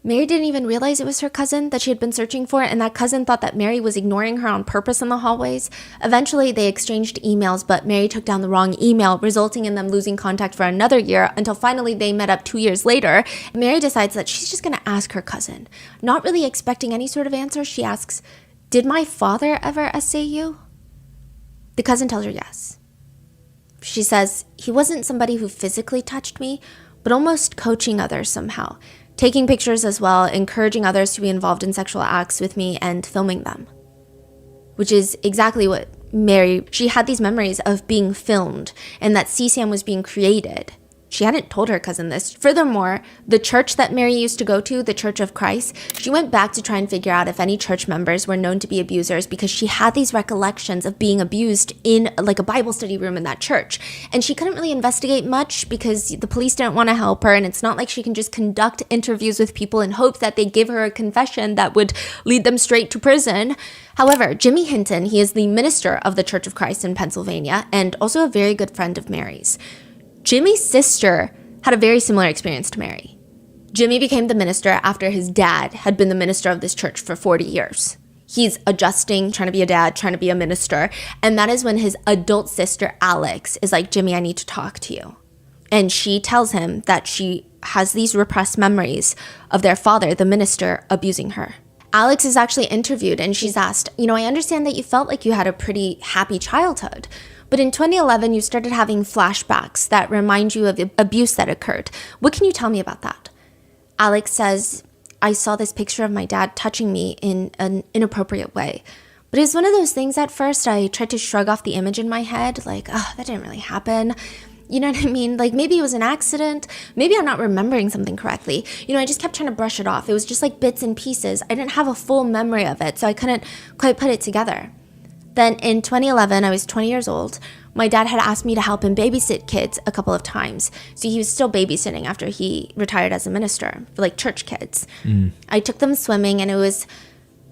Mary didn't even realize it was her cousin that she had been searching for, and that cousin thought that Mary was ignoring her on purpose in the hallways. Eventually, they exchanged emails, but Mary took down the wrong email, resulting in them losing contact for another year, until finally they met up 2 years later. Mary decides that she's just going to ask her cousin. Not really expecting any sort of answer, she asks, did my father ever essay you? The cousin tells her yes. She says, he wasn't somebody who physically touched me, but almost coaching others somehow. Taking pictures as well, encouraging others to be involved in sexual acts with me and filming them. Which is exactly what Mary, she had these memories of being filmed and that CSAM was being created. She hadn't told her cousin this. Furthermore, the church that Mary used to go to, the Church of Christ, she went back to try and figure out if any church members were known to be abusers because she had these recollections of being abused in like a Bible study room in that church. And she couldn't really investigate much because the police didn't want to help her. And it's not like she can just conduct interviews with people in hopes that they give her a confession that would lead them straight to prison. However, Jimmy Hinton, he is the minister of the Church of Christ in Pennsylvania and also a very good friend of Mary's. Jimmy's sister had a very similar experience to Mary. Jimmy became the minister after his dad had been the minister of this church for 40 years. He's adjusting, trying to be a dad, trying to be a minister. And that is when his adult sister, Alex, is like, Jimmy, I need to talk to you. And she tells him that she has these repressed memories of their father, the minister, abusing her. Alex is actually interviewed and she's asked, I understand that you felt like you had a pretty happy childhood. But in 2011, you started having flashbacks that remind you of abuse that occurred. What can you tell me about that? Alex says, I saw this picture of my dad touching me in an inappropriate way. But it was one of those things at first I tried to shrug off the image in my head, like, oh, that didn't really happen. You know what I mean? Like maybe it was an accident. Maybe I'm not remembering something correctly. I just kept trying to brush it off. It was just like bits and pieces. I didn't have a full memory of it, so I couldn't quite put it together. Then in 2011, I was 20 years old. My dad had asked me to help him babysit kids a couple of times. So he was still babysitting after he retired as a minister for like church kids. I took them swimming and it was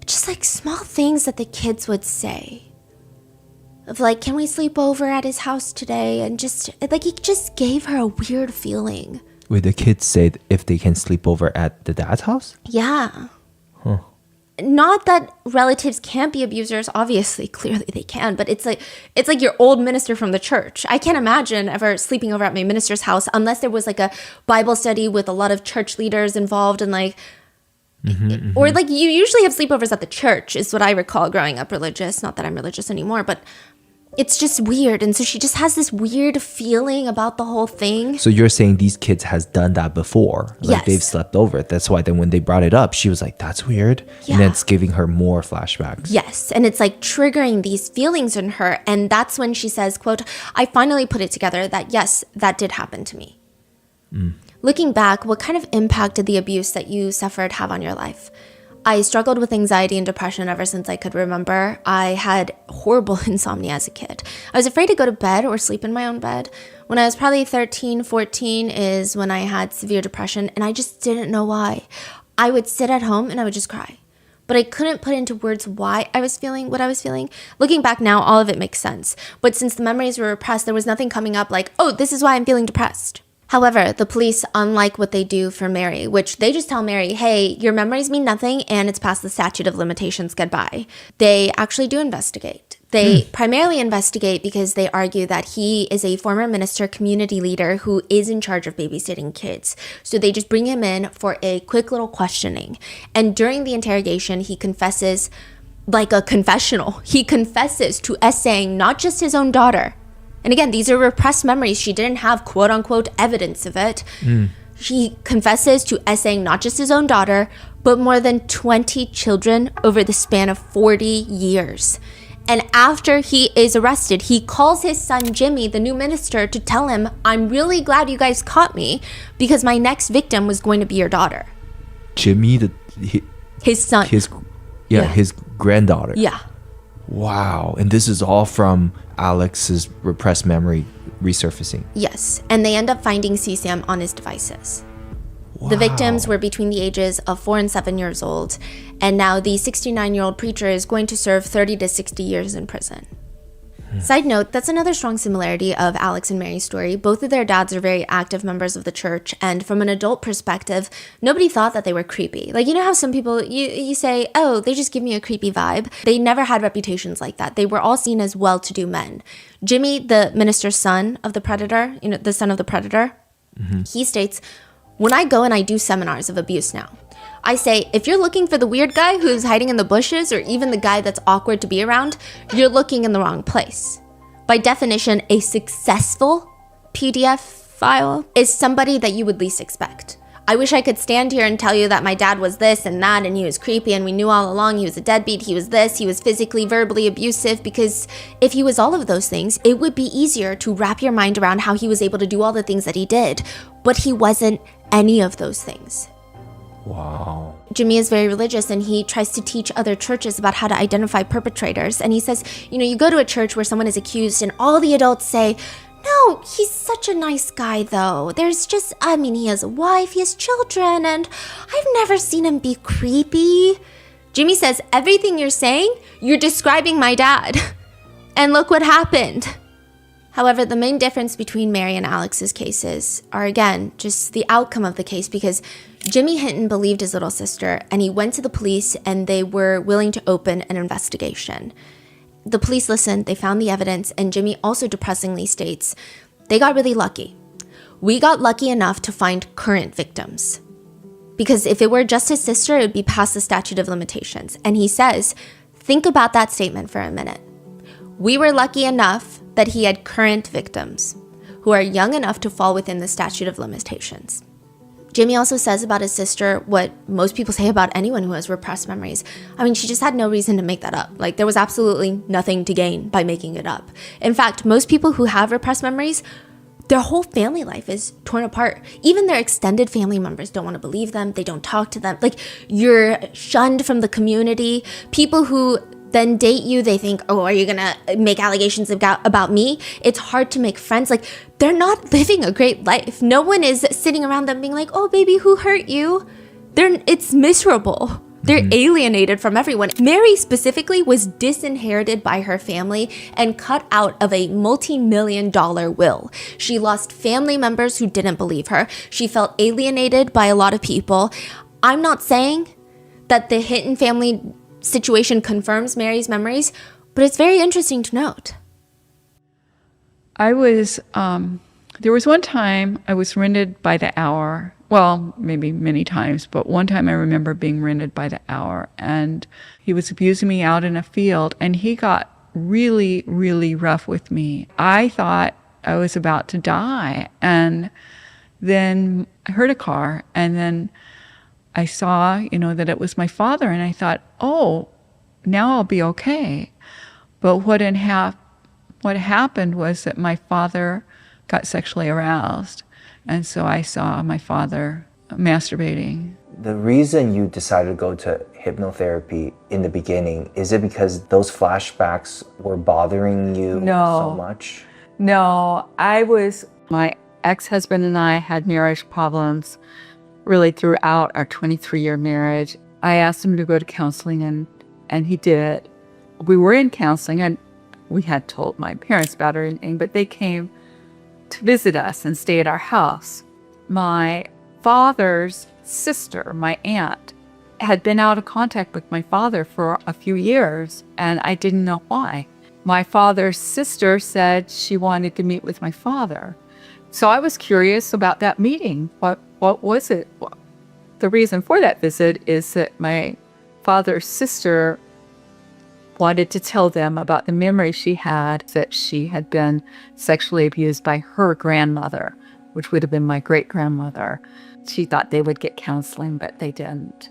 just like small things that the kids would say. Of like, can we sleep over at his house today? And just like, it just gave her a weird feeling. Wait, the kids say if they can sleep over at the dad's house? Yeah. Huh. Not that relatives can't be abusers. Obviously, clearly they can. But it's like your old minister from the church. I can't imagine ever sleeping over at my minister's house unless there was like a Bible study with a lot of church leaders involved and like, or like you usually have sleepovers at the church is what I recall growing up religious. Not that I'm religious anymore, but it's just weird. And so she just has this weird feeling about the whole thing. So you're saying these kids has done that before? Like yes. They've slept over. That's why then when they brought it up, she was like, that's weird. Yeah. And then it's giving her more flashbacks. Yes. And it's like triggering these feelings in her. And that's when she says, quote, I finally put it together that yes, that did happen to me. Looking back, what kind of impact did the abuse that you suffered have on your life? I struggled with anxiety and depression ever since I could remember. I had horrible insomnia as a kid. I was afraid to go to bed or sleep in my own bed. When I was probably 13, 14 is when I had severe depression, and I just didn't know why. I would sit at home and I would just cry. But I couldn't put into words why I was feeling what I was feeling. Looking back now, all of it makes sense. But since the memories were repressed, there was nothing coming up like, oh, this is why I'm feeling depressed. However, the police, unlike what they do for Mary, which they just tell Mary, hey, your memories mean nothing and it's past the statute of limitations, goodbye. They actually do investigate. They primarily investigate because they argue that he is a former minister, community leader who is in charge of babysitting kids. So they just bring him in for a quick little questioning. And during the interrogation, he confesses like a confessional. He confesses to essaying not just his own daughter. And again, these are repressed memories. She didn't have quote unquote evidence of it. He confesses to essaying not just his own daughter, but more than 20 children over the span of 40 years. And after he is arrested, he calls his son Jimmy, the new minister, to tell him, I'm really glad you guys caught me because my next victim was going to be your daughter. Jimmy, his son. His granddaughter. Yeah. Wow. And this is all from Alex's repressed memory resurfacing. Yes. And they end up finding CSAM on his devices. Wow. The victims were between the ages of 4 and 7 years old. And now the 69-year-old preacher is going to serve 30 to 60 years in prison. Side note, that's another strong similarity of Alex and Mary's story. Both of their dads are very active members of the church, and from an adult perspective, nobody thought that they were creepy. Like, you know how some people, you say, oh, they just give me a creepy vibe? They never had reputations like that. They were all seen as well-to-do men. Jimmy, the minister's son of the predator, the son of the predator, he states, when I go and I do seminars of abuse now, I say, if you're looking for the weird guy who's hiding in the bushes or even the guy that's awkward to be around, you're looking in the wrong place. By definition, a successful PDF file is somebody that you would least expect. I wish I could stand here and tell you that my dad was this and that and he was creepy and we knew all along he was a deadbeat, he was this, he was physically, verbally abusive, because if he was all of those things, it would be easier to wrap your mind around how he was able to do all the things that he did. But he wasn't any of those things. Wow. Jimmy is very religious and he tries to teach other churches about how to identify perpetrators. And he says, you go to a church where someone is accused and all the adults say, no, he's such a nice guy though. There's just, he has a wife, he has children, and I've never seen him be creepy. Jimmy says, everything you're saying, you're describing my dad. And look what happened. However, the main difference between Mary and Alex's cases are, again, just the outcome of the case, because Jimmy Hinton believed his little sister and he went to the police and they were willing to open an investigation. The police listened, they found the evidence, and Jimmy also depressingly states, they got really lucky. We got lucky enough to find current victims. Because if it were just his sister, it would be past the statute of limitations. And he says, think about that statement for a minute. We were lucky enough that he had current victims who are young enough to fall within the statute of limitations. Jimmy also says about his sister what most people say about anyone who has repressed memories. She just had no reason to make that up. Like, there was absolutely nothing to gain by making it up. In fact, most people who have repressed memories, their whole family life is torn apart. Even their extended family members don't want to believe them. They don't talk to them. Like, you're shunned from the community. People who then date you, they think, oh, are you gonna make allegations about me? It's hard to make friends. Like, they're not living a great life. No one is sitting around them being like, oh, baby, who hurt you? It's miserable. They're alienated from everyone. Mary specifically was disinherited by her family and cut out of a multi-million-dollar will. She lost family members who didn't believe her. She felt alienated by a lot of people. I'm not saying that the Hinton family situation confirms Mary's memories, but it's very interesting to note. There was one time I was rented by the hour. Well, maybe many times, but one time I remember being rented by the hour, and he was abusing me out in a field, and he got really, really rough with me. I thought I was about to die, and then I heard a car, and then I saw, that it was my father, and I thought, oh, now I'll be okay. But what happened was that my father got sexually aroused, and so I saw my father masturbating. The reason you decided to go to hypnotherapy in the beginning, is it because those flashbacks were bothering you so much? No, my ex-husband and I had marriage problems really throughout our 23-year marriage. I asked him to go to counseling, and he did. We were in counseling, and we had told my parents about everything, but they came to visit us and stay at our house. My father's sister, my aunt, had been out of contact with my father for a few years, and I didn't know why. My father's sister said she wanted to meet with my father. So I was curious about that meeting. What was it? The reason for that visit is that my father's sister wanted to tell them about the memory she had that she had been sexually abused by her grandmother, which would have been my great-grandmother. She thought they would get counseling, but they didn't.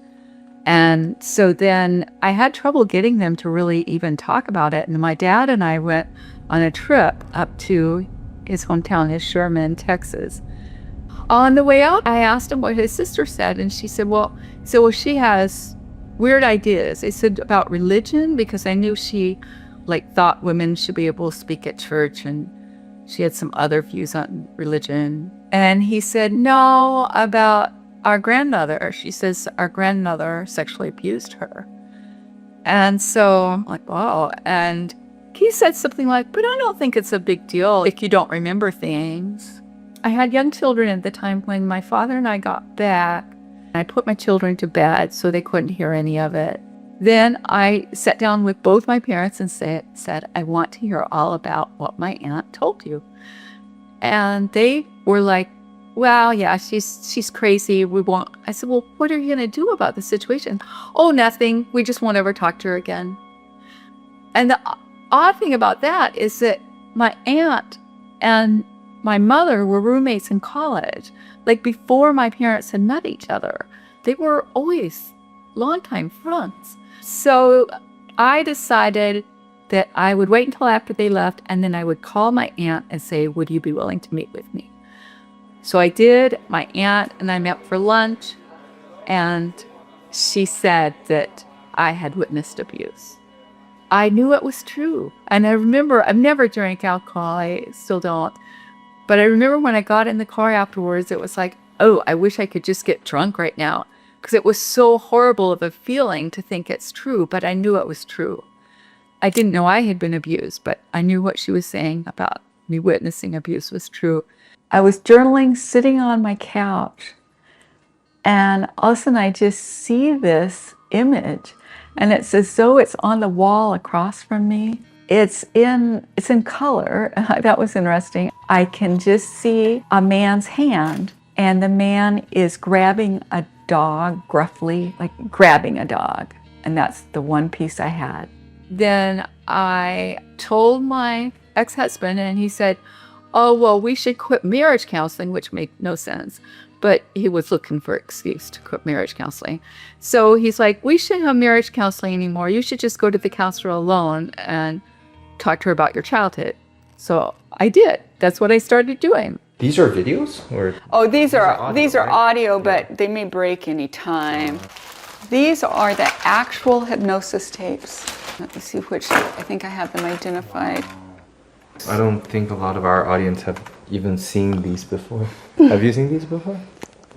And so then I had trouble getting them to really even talk about it. And my dad and I went on a trip up to his hometown, his Sherman, Texas. On the way out, I asked him what his sister said, and she said, well, she has weird ideas. I said about religion, because I knew she thought women should be able to speak at church, and she had some other views on religion. And he said, no, about our grandmother. She says our grandmother sexually abused her. And so I'm like, wow. And he said something like, but I don't think it's a big deal if you don't remember things. I had young children at the time. When my father and I got back, I put my children to bed so they couldn't hear any of it. Then I sat down with both my parents and said, I want to hear all about what my aunt told you. And they were like, well, yeah, she's crazy. We won't. I said, well, what are you going to do about the situation? Oh, nothing. We just won't ever talk to her again. And the odd thing about that is that my aunt and my mother were roommates in college. Before my parents had met each other, they were always longtime friends. So I decided that I would wait until after they left, and then I would call my aunt and say, would you be willing to meet with me? So I did. My aunt and I met for lunch, and she said that I had witnessed abuse. I knew it was true. And I remember, I've never drank alcohol. I still don't. But I remember when I got in the car afterwards, it was like, oh, I wish I could just get drunk right now. Because it was so horrible of a feeling to think it's true, but I knew it was true. I didn't know I had been abused, but I knew what she was saying about me witnessing abuse was true. I was journaling, sitting on my couch, and all of a sudden I just see this image, and it's as though it's on the wall across from me. It's in color. That was interesting. I can just see a man's hand, and the man is grabbing a dog, gruffly, like grabbing a dog. And that's the one piece I had. Then I told my ex-husband, and he said, oh, well, we should quit marriage counseling, which made no sense. But he was looking for an excuse to quit marriage counseling. So he's like, we shouldn't have marriage counseling anymore. You should just go to the counselor alone and talk to her about your childhood. So I did. That's what I started doing. These are videos? Or oh, these are audio, right? But they may break any time. These are the actual hypnosis tapes. Let me see which. I think I have them identified. I don't think a lot of our audience have even seen these before. Have you seen these before?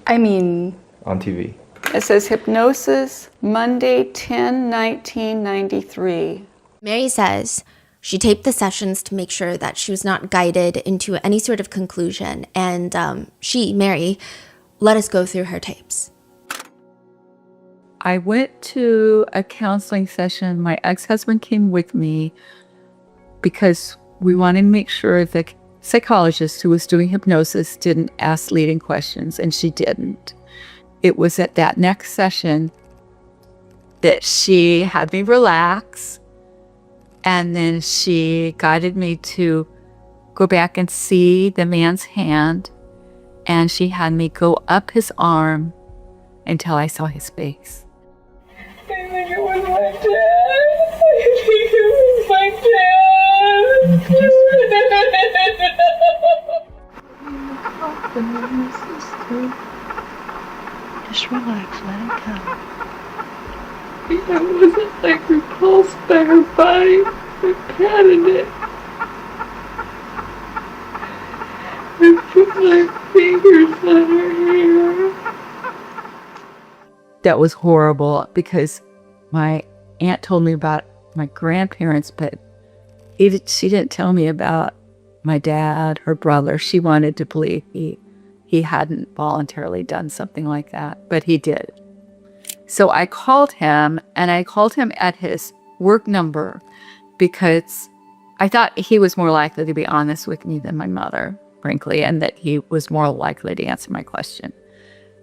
I mean, on TV. It says Hypnosis, Monday, 10/19/93. Mary says she taped the sessions to make sure that she was not guided into any sort of conclusion. And Mary, let us go through her tapes. I went to a counseling session. My ex-husband came with me because we wanted to make sure the psychologist who was doing hypnosis didn't ask leading questions, and she didn't. It was at that next session that she had me relax, and then she guided me to go back and see the man's hand, and she had me go up his arm until I saw his face. I think it was my dad. I think it was my dad. Just relax, let it go. I wasn't repulsed by her body. I patted it. I put my fingers on her hair. That was horrible because my aunt told me about my grandparents, but she didn't tell me about my dad, her brother. She wanted to believe he hadn't voluntarily done something like that, but he did. So I called him, and I called him at his work number because I thought he was more likely to be honest with me than my mother, frankly, and that he was more likely to answer my question.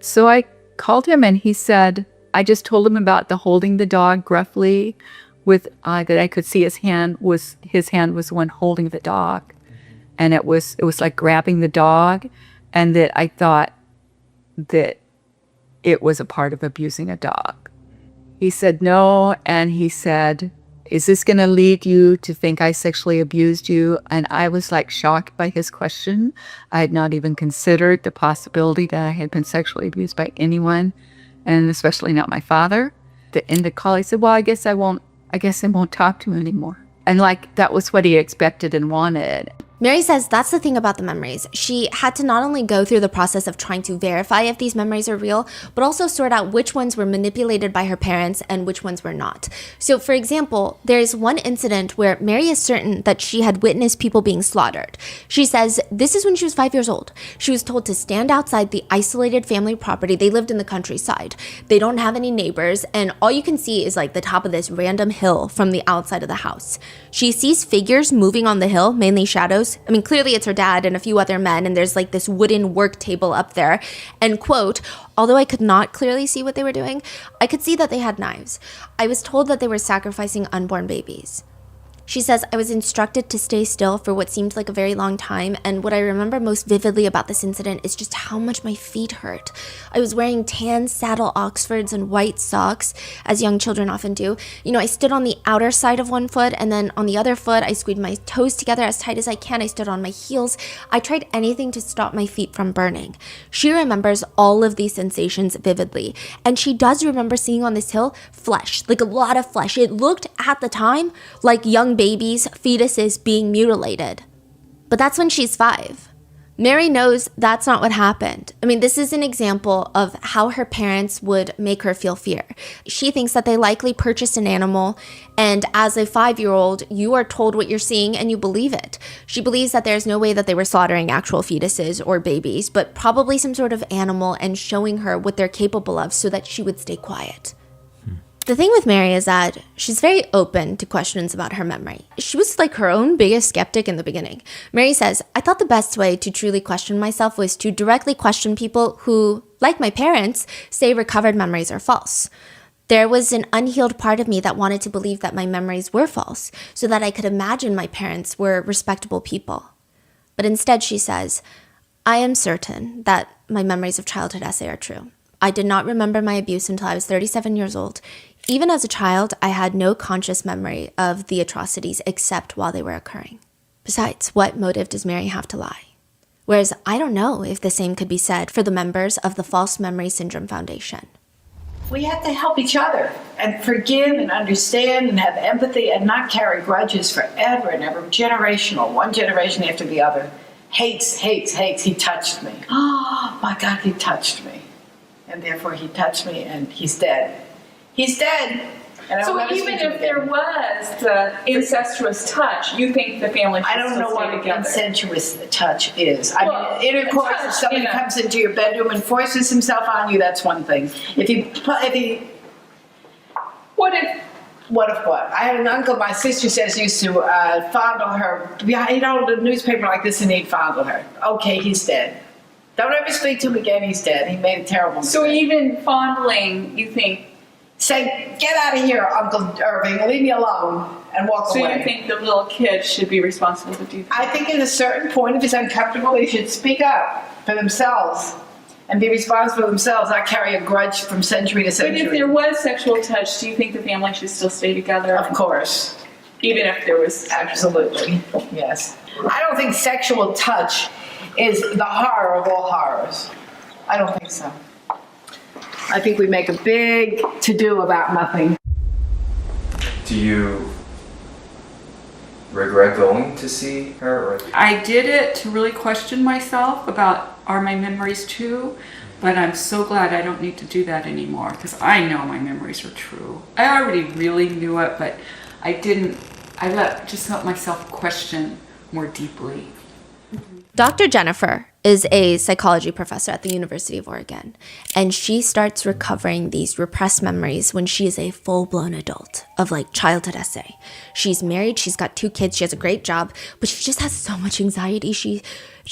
So I called him, and he said, I just told him about the holding the dog gruffly with that I could see his hand was the one holding the dog, and it was like grabbing the dog, and that I thought that it was a part of abusing a dog. He said no, and he said, is this going to lead you to think I sexually abused you? And I was like shocked by his question. I had not even considered the possibility that I had been sexually abused by anyone, and especially not my father. At the end of the call, he said, well, I guess I won't talk to him anymore. And like, that was what he expected and wanted. Mary says that's the thing about the memories. She had to not only go through the process of trying to verify if these memories are real, but also sort out which ones were manipulated by her parents and which ones were not. So, for example, there is one incident where Mary is certain that she had witnessed people being slaughtered. She says this is when she was 5 years old. She was told to stand outside the isolated family property. They lived in the countryside. They don't have any neighbors, and all you can see is like the top of this random hill from the outside of the house. She sees figures moving on the hill, mainly shadows. I mean, clearly it's her dad and a few other men, and there's like this wooden work table up there. And quote, although I could not clearly see what they were doing, I could see that they had knives. I was told that they were sacrificing unborn babies. She says, I was instructed to stay still for what seemed like a very long time, and what I remember most vividly about this incident is just how much my feet hurt. I was wearing tan saddle Oxfords and white socks, as young children often do. You know, I stood on the outer side of one foot, and then on the other foot, I squeezed my toes together as tight as I can. I stood on my heels. I tried anything to stop my feet from burning. She remembers all of these sensations vividly, and she does remember seeing on this hill flesh, like a lot of flesh. It looked at the time like young babies, fetuses being mutilated. But that's when she's 5. Mary knows that's not what happened. I mean, this is an example of how her parents would make her feel fear. She thinks that they likely purchased an animal, and as a 5-year-old, you are told what you're seeing and you believe it. She believes that there's no way that they were slaughtering actual fetuses or babies, but probably some sort of animal, and showing her what they're capable of so that she would stay quiet. The thing with Mary is that she's very open to questions about her memory. She was like her own biggest skeptic in the beginning. Mary says, I thought the best way to truly question myself was to directly question people who, like my parents, say recovered memories are false. There was an unhealed part of me that wanted to believe that my memories were false, so that I could imagine my parents were respectable people. But instead, she says, I am certain that my memories of childhood essay are true. I did not remember my abuse until I was 37 years old. Even as a child, I had no conscious memory of the atrocities except while they were occurring. Besides, what motive does Mary have to lie? Whereas I don't know if the same could be said for the members of the False Memory Syndrome Foundation. We have to help each other and forgive and understand and have empathy and not carry grudges forever and ever. Generational, one generation after the other. Hates, hates, hates. He touched me. Oh my God, he touched me. And therefore he touched me and he's dead. He's dead. And So even if there was the incestuous touch, you think the family should I don't know what an incestuous touch is. I mean, intercourse, if somebody comes into your bedroom and forces himself on you, that's one thing. What if what? I had an uncle, my sister says, used to fondle her. He'd hold a newspaper like this and he'd fondle her. Okay, he's dead. Don't ever speak to him again, he's dead. He made a terrible mistake. So even fondling, you think, say, get out of here, Uncle Irving, leave me alone, and walk away. So you think the little kid should be responsible to do that? I think at a certain point, if it's uncomfortable, they should speak up for themselves and be responsible for themselves, not carry a grudge from century to century. But if there was sexual touch, do you think the family should still stay together? Of course. Even if there was... Absolutely, yes. I don't think sexual touch is the horror of all horrors. I don't think so. I think we make a big to-do about nothing. Do you regret going to see her? I did it to really question myself about, are my memories true? But I'm so glad I don't need to do that anymore, because I know my memories are true. I already really knew it, but I didn't. Just let myself question more deeply. Dr. Jennifer is a psychology professor at the University of Oregon, and she starts recovering these repressed memories when she is a full-blown adult of like childhood essay. She's married, she's got 2 kids, she has a great job, but she just has so much anxiety. She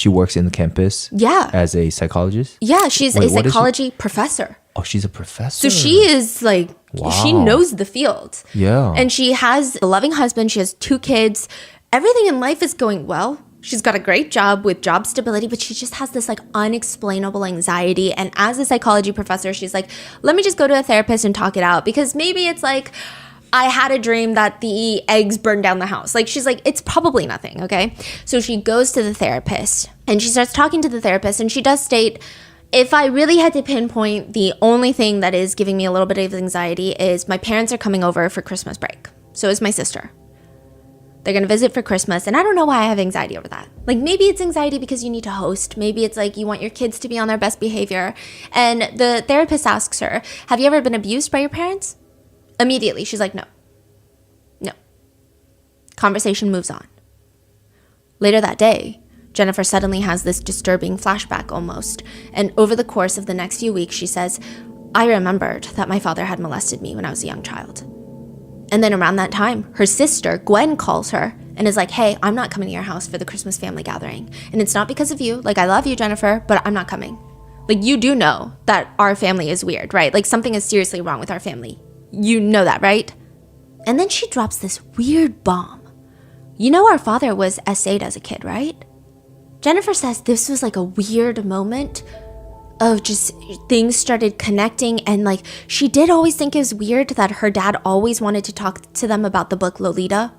works in the campus? Yeah. As a psychologist? Yeah, she's a psychology professor. Oh, she's a professor? So she is like, wow. She knows the field. Yeah. And she has a loving husband, she has 2 kids. Everything in life is going well. She's got a great job with job stability, but she just has this like unexplainable anxiety. And as a psychology professor, she's like, let me just go to a therapist and talk it out, because maybe it's like, I had a dream that the eggs burned down the house. Like, she's like, it's probably nothing, okay? So she goes to the therapist and she starts talking to the therapist, and she does state, if I really had to pinpoint, the only thing that is giving me a little bit of anxiety is my parents are coming over for Christmas break. So is my sister. They're going to visit for Christmas, and I don't know why I have anxiety over that. Like, maybe it's anxiety because you need to host. Maybe it's like you want your kids to be on their best behavior. And the therapist asks her, have you ever been abused by your parents? Immediately, she's like, no. No. Conversation moves on. Later that day, Jennifer suddenly has this disturbing flashback almost. And over the course of the next few weeks, she says, I remembered that my father had molested me when I was a young child. And then around that time, her sister, Gwen, calls her and is like, hey, I'm not coming to your house for the Christmas family gathering. And it's not because of you. Like, I love you, Jennifer, but I'm not coming. Like, you do know that our family is weird, right? Like, something is seriously wrong with our family. You know that, right? And then she drops this weird bomb. You know our father was SA'd as a kid, right? Jennifer says this was like a weird moment of just things started connecting, and like she did always think it was weird that her dad always wanted to talk to them about the book Lolita.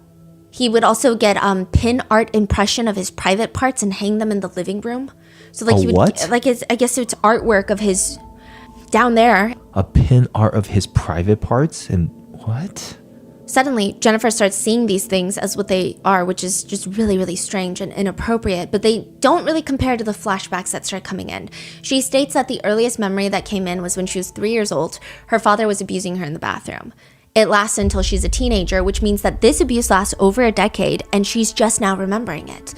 He would also get pin art impression of his private parts and hang them in the living room. So like he would what? like I guess it's artwork of his down there. A pin art of his private parts? And what? Suddenly, Jennifer starts seeing these things as what they are, which is just really, really strange and inappropriate, but they don't really compare to the flashbacks that start coming in. She states that the earliest memory that came in was when she was 3 years old. Her father was abusing her in the bathroom. It lasts until she's a teenager, which means that this abuse lasts over a decade, and she's just now remembering it.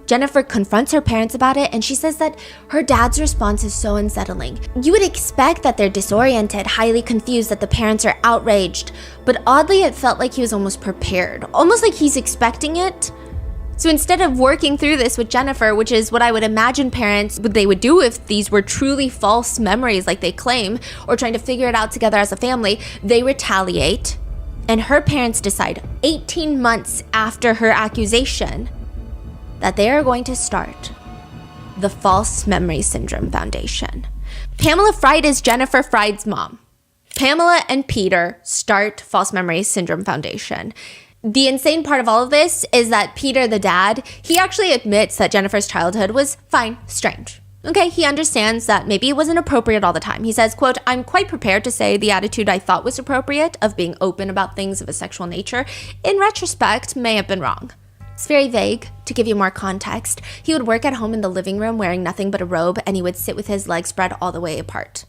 Jennifer confronts her parents about it, and she says that her dad's response is so unsettling. You would expect that they're disoriented, highly confused, that the parents are outraged, but oddly it felt like he was almost prepared, almost like he's expecting it. So instead of working through this with Jennifer, which is what I would imagine parents they would do if these were truly false memories like they claim, or trying to figure it out together as a family, they retaliate, and her parents decide 18 months after her accusation that they are going to start the False Memory Syndrome Foundation. Pamela Fried is Jennifer Fried's mom. Pamela and Peter start False Memory Syndrome Foundation. The insane part of all of this is that Peter, the dad, he actually admits that Jennifer's childhood was fine, strange. Okay, he understands that maybe it wasn't appropriate all the time. He says, quote, I'm quite prepared to say the attitude I thought was appropriate of being open about things of a sexual nature, in retrospect, may have been wrong. It's very vague. To give you more context, he would work at home in the living room wearing nothing but a robe, and he would sit with his legs spread all the way apart.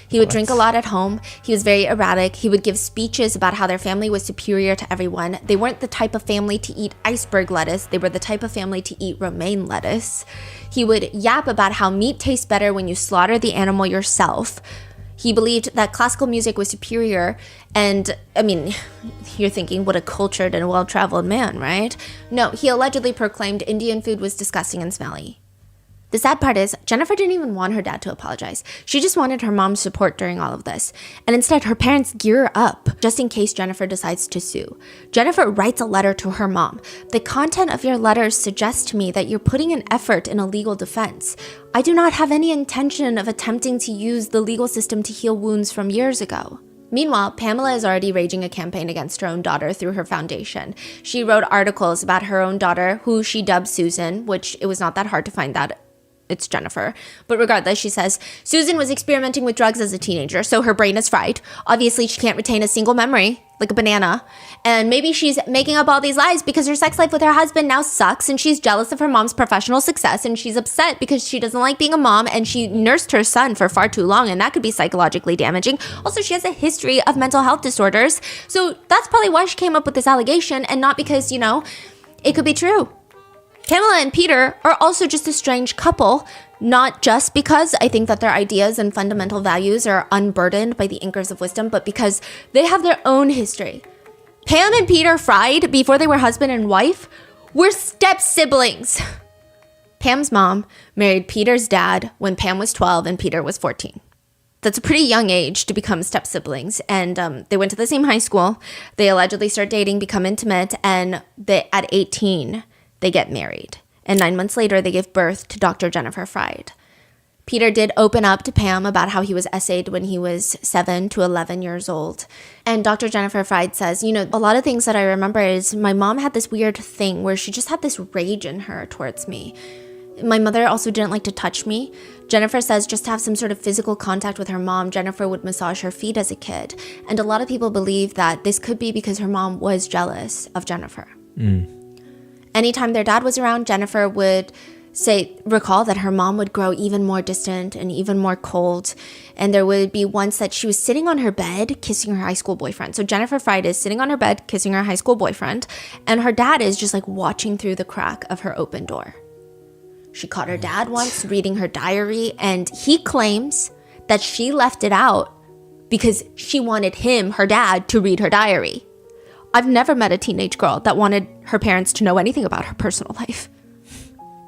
He would drink a lot at home. He was very erratic. He would give speeches about how their family was superior to everyone. They weren't the type of family to eat iceberg lettuce. They were the type of family to eat romaine lettuce. He would yap about how meat tastes better when you slaughter the animal yourself. He believed that classical music was superior, and, I mean, you're thinking, what a cultured and well-traveled man, right? No, he allegedly proclaimed Indian food was disgusting and smelly. The sad part is, Jennifer didn't even want her dad to apologize. She just wanted her mom's support during all of this. And instead, her parents gear up just in case Jennifer decides to sue. Jennifer writes a letter to her mom. The content of your letters suggests to me that you're putting an effort in a legal defense. I do not have any intention of attempting to use the legal system to heal wounds from years ago. Meanwhile, Pamela is already raging a campaign against her own daughter through her foundation. She wrote articles about her own daughter, who she dubbed Susan, which it was not that hard to find that. It's Jennifer. But regardless, she says, Susan was experimenting with drugs as a teenager, so her brain is fried. Obviously, she can't retain a single memory, like a banana. And maybe she's making up all these lies because her sex life with her husband now sucks, and she's jealous of her mom's professional success, and she's upset because she doesn't like being a mom, and she nursed her son for far too long, and that could be psychologically damaging. Also, she has a history of mental health disorders, so that's probably why she came up with this allegation, and not because, you know, it could be true. Pamela and Peter are also just a strange couple, not just because I think that their ideas and fundamental values are unburdened by the anchors of wisdom, but because they have their own history. Pam and Peter Fried, before they were husband and wife, were step-siblings. Pam's mom married Peter's dad when Pam was 12 and Peter was 14. That's a pretty young age to become step-siblings, and they went to the same high school. They allegedly start dating, become intimate, and at 18... they get married. And 9 months later, they gave birth to Dr. Jennifer Fried. Peter did open up to Pam about how he was essayed when he was 7 to 11 years old. And Dr. Jennifer Fried says, a lot of things that I remember is my mom had this weird thing where she just had this rage in her towards me. My mother also didn't like to touch me. Jennifer says just to have some sort of physical contact with her mom, Jennifer would massage her feet as a kid. And a lot of people believe that this could be because her mom was jealous of Jennifer. Anytime their dad was around, Jennifer would recall that her mom would grow even more distant and even more cold. And there would be once that she was sitting on her bed kissing her high school boyfriend. So Jennifer Fried is sitting on her bed kissing her high school boyfriend, and her dad is just like watching through the crack of her open door. She caught her dad once reading her diary, and he claims that she left it out because she wanted him, her dad, to read her diary. I've never met a teenage girl that wanted her parents to know anything about her personal life.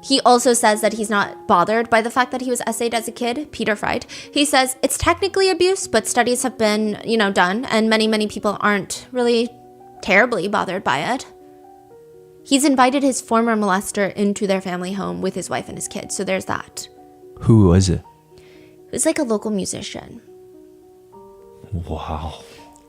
He also says that he's not bothered by the fact that he was essayed as a kid, Peter Fried. He says it's technically abuse, but studies have been, done, and many people aren't really terribly bothered by it. He's invited his former molester into their family home with his wife and his kids, so there's that. Who was it? It was like a local musician. Wow.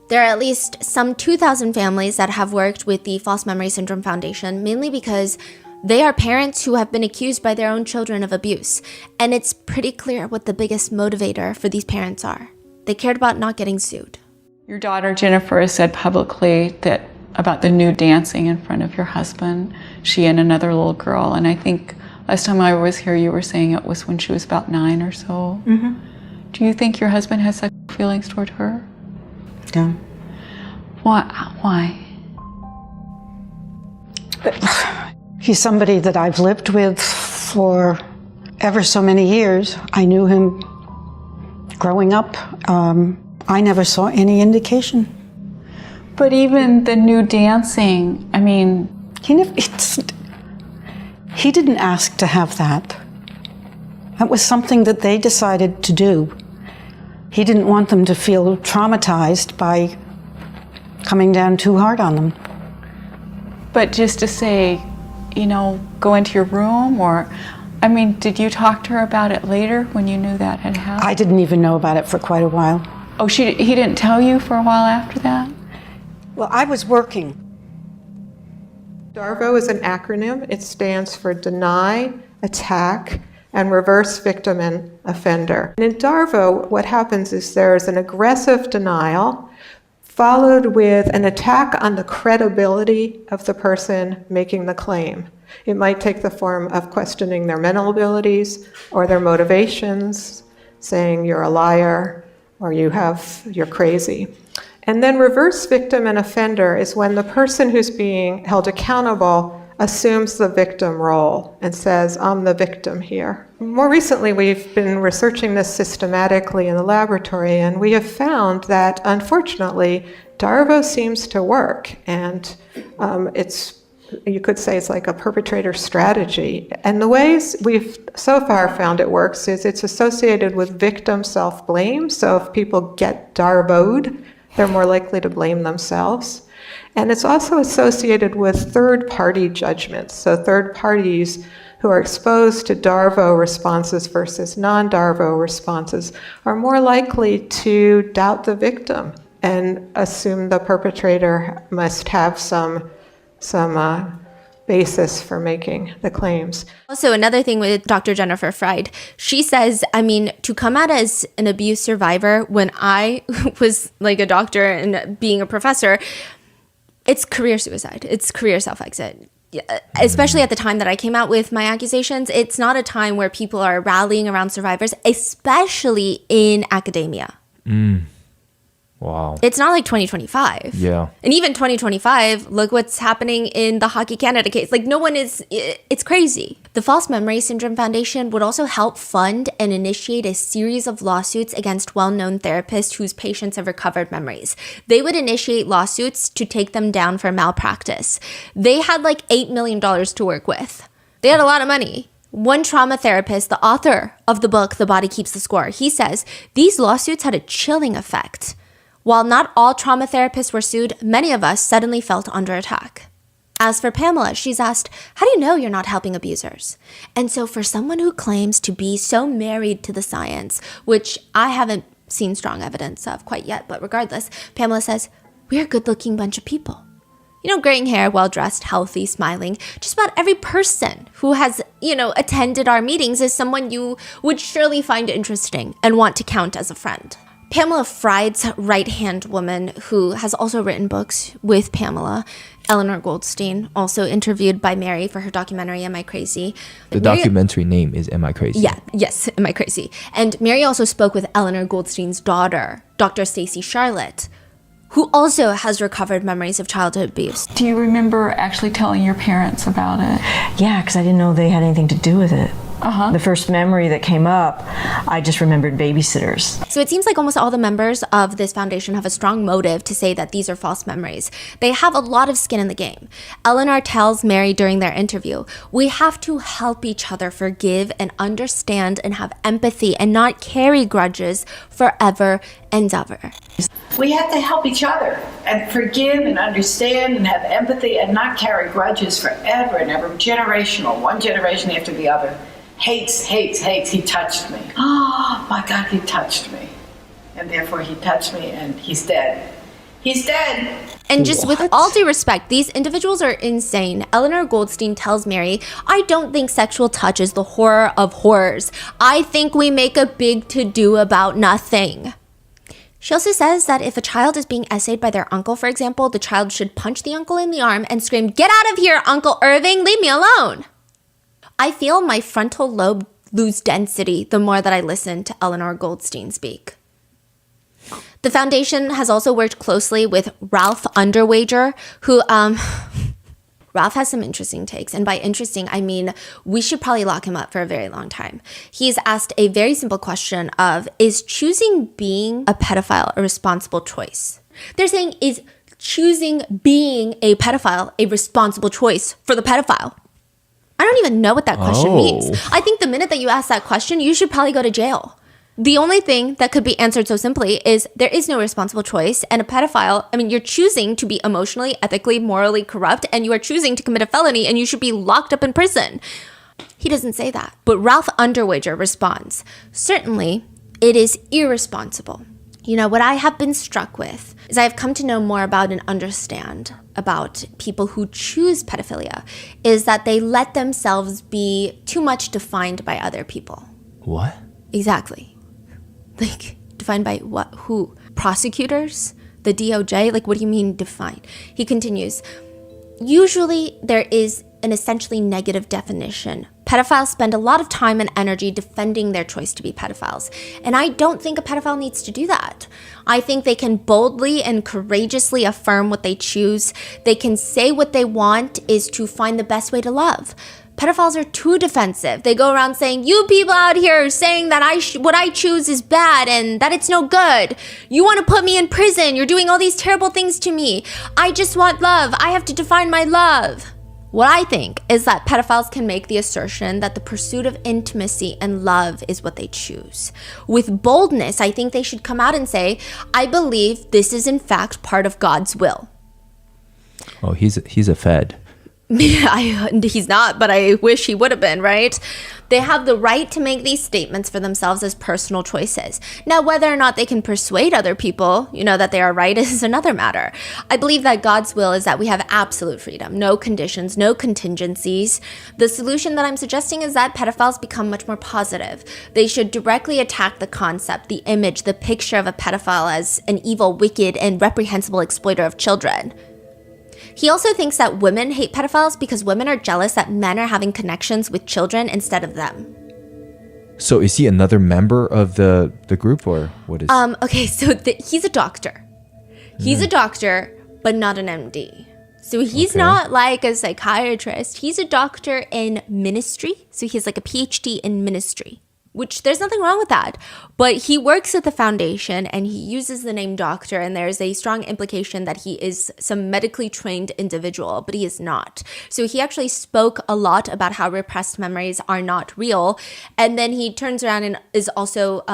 There are at least some 2,000 families that have worked with the False Memory Syndrome Foundation, mainly because they are parents who have been accused by their own children of abuse. And it's pretty clear what the biggest motivator for these parents are. They cared about not getting sued. Your daughter Jennifer has said publicly that about the nude dancing in front of your husband, she and another little girl. And I think last time I was here, you were saying it was when she was about 9 or so. Mm-hmm. Do you think your husband has sexual feelings toward her? No. Why? He's somebody that I've lived with for ever so many years. I knew him growing up. I never saw any indication. But even the nude dancing, I mean... He didn't ask to have that. That was something that they decided to do. He didn't want them to feel traumatized by coming down too hard on them. But just to say, go into your room, or, did you talk to her about it later when you knew that had happened? I didn't even know about it for quite a while. Oh, he didn't tell you for a while after that? Well, I was working. DARVO is an acronym. It stands for Deny, Attack, and Reverse Victim and Offender. And in DARVO, what happens is there's an aggressive denial followed with an attack on the credibility of the person making the claim. It might take the form of questioning their mental abilities or their motivations, saying you're a liar or you're crazy. And then reverse victim and offender is when the person who's being held accountable assumes the victim role and says, I'm the victim here. More recently, we've been researching this systematically in the laboratory, and we have found that, unfortunately, DARVO seems to work, and you could say it's like a perpetrator strategy. And the ways we've so far found it works is it's associated with victim self-blame. So if people get DARVO'd, they're more likely to blame themselves. And it's also associated with third-party judgments. So third parties who are exposed to DARVO responses versus non-DARVO responses are more likely to doubt the victim and assume the perpetrator must have some basis for making the claims. Also, another thing with Dr. Jennifer Fried, she says, to come out as an abuse survivor when I was like a doctor and being a professor, it's career suicide. It's career self-exit. Especially at the time that I came out with my accusations, it's not a time where people are rallying around survivors, especially in academia. Wow. It's not like 2025. Yeah. And even 2025, look what's happening in the Hockey Canada case. Like, it's crazy. The False Memory Syndrome Foundation would also help fund and initiate a series of lawsuits against well-known therapists whose patients have recovered memories. They would initiate lawsuits to take them down for malpractice. They had like $8 million to work with. They had a lot of money. One trauma therapist, the author of the book, The Body Keeps the Score, he says, these lawsuits had a chilling effect. While not all trauma therapists were sued, many of us suddenly felt under attack. As for Pamela, she's asked, how do you know you're not helping abusers? And so for someone who claims to be so married to the science, which I haven't seen strong evidence of quite yet, but regardless, Pamela says, we're a good-looking bunch of people. You know, graying hair, well-dressed, healthy, smiling. Just about every person who has, attended our meetings is someone you would surely find interesting and want to count as a friend. Pamela Fried's right-hand woman, who has also written books with Pamela, Eleanor Goldstein, also interviewed by Mary for her documentary, Am I Crazy? The documentary name is Am I Crazy? Yeah, yes, Am I Crazy? And Mary also spoke with Eleanor Goldstein's daughter, Dr. Stacey Charlotte, who also has recovered memories of childhood abuse. Do you remember actually telling your parents about it? Yeah, because I didn't know they had anything to do with it. The first memory that came up, I just remembered babysitters. So it seems like almost all the members of this foundation have a strong motive to say that these are false memories. They have a lot of skin in the game. Eleanor tells Mary during their interview, we have to help each other forgive and understand and have empathy and not carry grudges forever and ever. We have to help each other and forgive and understand and have empathy and not carry grudges forever and ever. Generational, one generation after the other. Hates, hates, hates. He touched me. Oh my God, he touched me. And therefore he touched me and he's dead. He's dead. And just with all due respect, these individuals are insane. Eleanor Goldstein tells Mary, I don't think sexual touch is the horror of horrors. I think we make a big to-do about nothing. She also says that if a child is being essayed by their uncle, for example, the child should punch the uncle in the arm and scream, get out of here, Uncle Irving, leave me alone. I feel my frontal lobe lose density the more that I listen to Eleanor Goldstein speak. The foundation has also worked closely with Ralph Underwager, who, Ralph has some interesting takes. And by interesting, I mean, we should probably lock him up for a very long time. He's asked a very simple question of, is choosing being a pedophile a responsible choice? They're saying, is choosing being a pedophile a responsible choice for the pedophile? I don't even know what that question means. I think the minute that you ask that question, you should probably go to jail. The only thing that could be answered so simply is there is no responsible choice. And a pedophile, you're choosing to be emotionally, ethically, morally corrupt, and you are choosing to commit a felony, and you should be locked up in prison. He doesn't say that. But Ralph Underwager responds, certainly, it is irresponsible. What I have been struck with is I have come to know more about and understand about people who choose pedophilia is that they let themselves be too much defined by other people. What? Exactly. Like, defined by what? Who? Prosecutors? The DOJ? Like, what do you mean defined? He continues, usually there is an essentially negative definition. Pedophiles spend a lot of time and energy defending their choice to be pedophiles. And I don't think a pedophile needs to do that. I think they can boldly and courageously affirm what they choose. They can say what they want is to find the best way to love. Pedophiles are too defensive. They go around saying, you people out here saying that what I choose is bad and that it's no good. You want to put me in prison. You're doing all these terrible things to me. I just want love. I have to define my love. What I think is that pedophiles can make the assertion that the pursuit of intimacy and love is what they choose. With boldness, I think they should come out and say, I believe this is in fact part of God's will. Oh, he's a Fed. He's not, but I wish he would have been, right? They have the right to make these statements for themselves as personal choices. Now, whether or not they can persuade other people, that they are right is another matter. I believe that God's will is that we have absolute freedom, no conditions, no contingencies. The solution that I'm suggesting is that pedophiles become much more positive. They should directly attack the concept, the image, the picture of a pedophile as an evil, wicked, and reprehensible exploiter of children. He also thinks that women hate pedophiles because women are jealous that men are having connections with children instead of them. So is he another member of the group, or what is? Okay, so he's a doctor. He's a doctor, but not an MD. So he's not like a psychiatrist. He's a doctor in ministry. So he's like a PhD in ministry, which there's nothing wrong with that. But he works at the foundation and he uses the name doctor, and there's a strong implication that he is some medically trained individual, but he is not. So he actually spoke a lot about how repressed memories are not real. And then he turns around and is also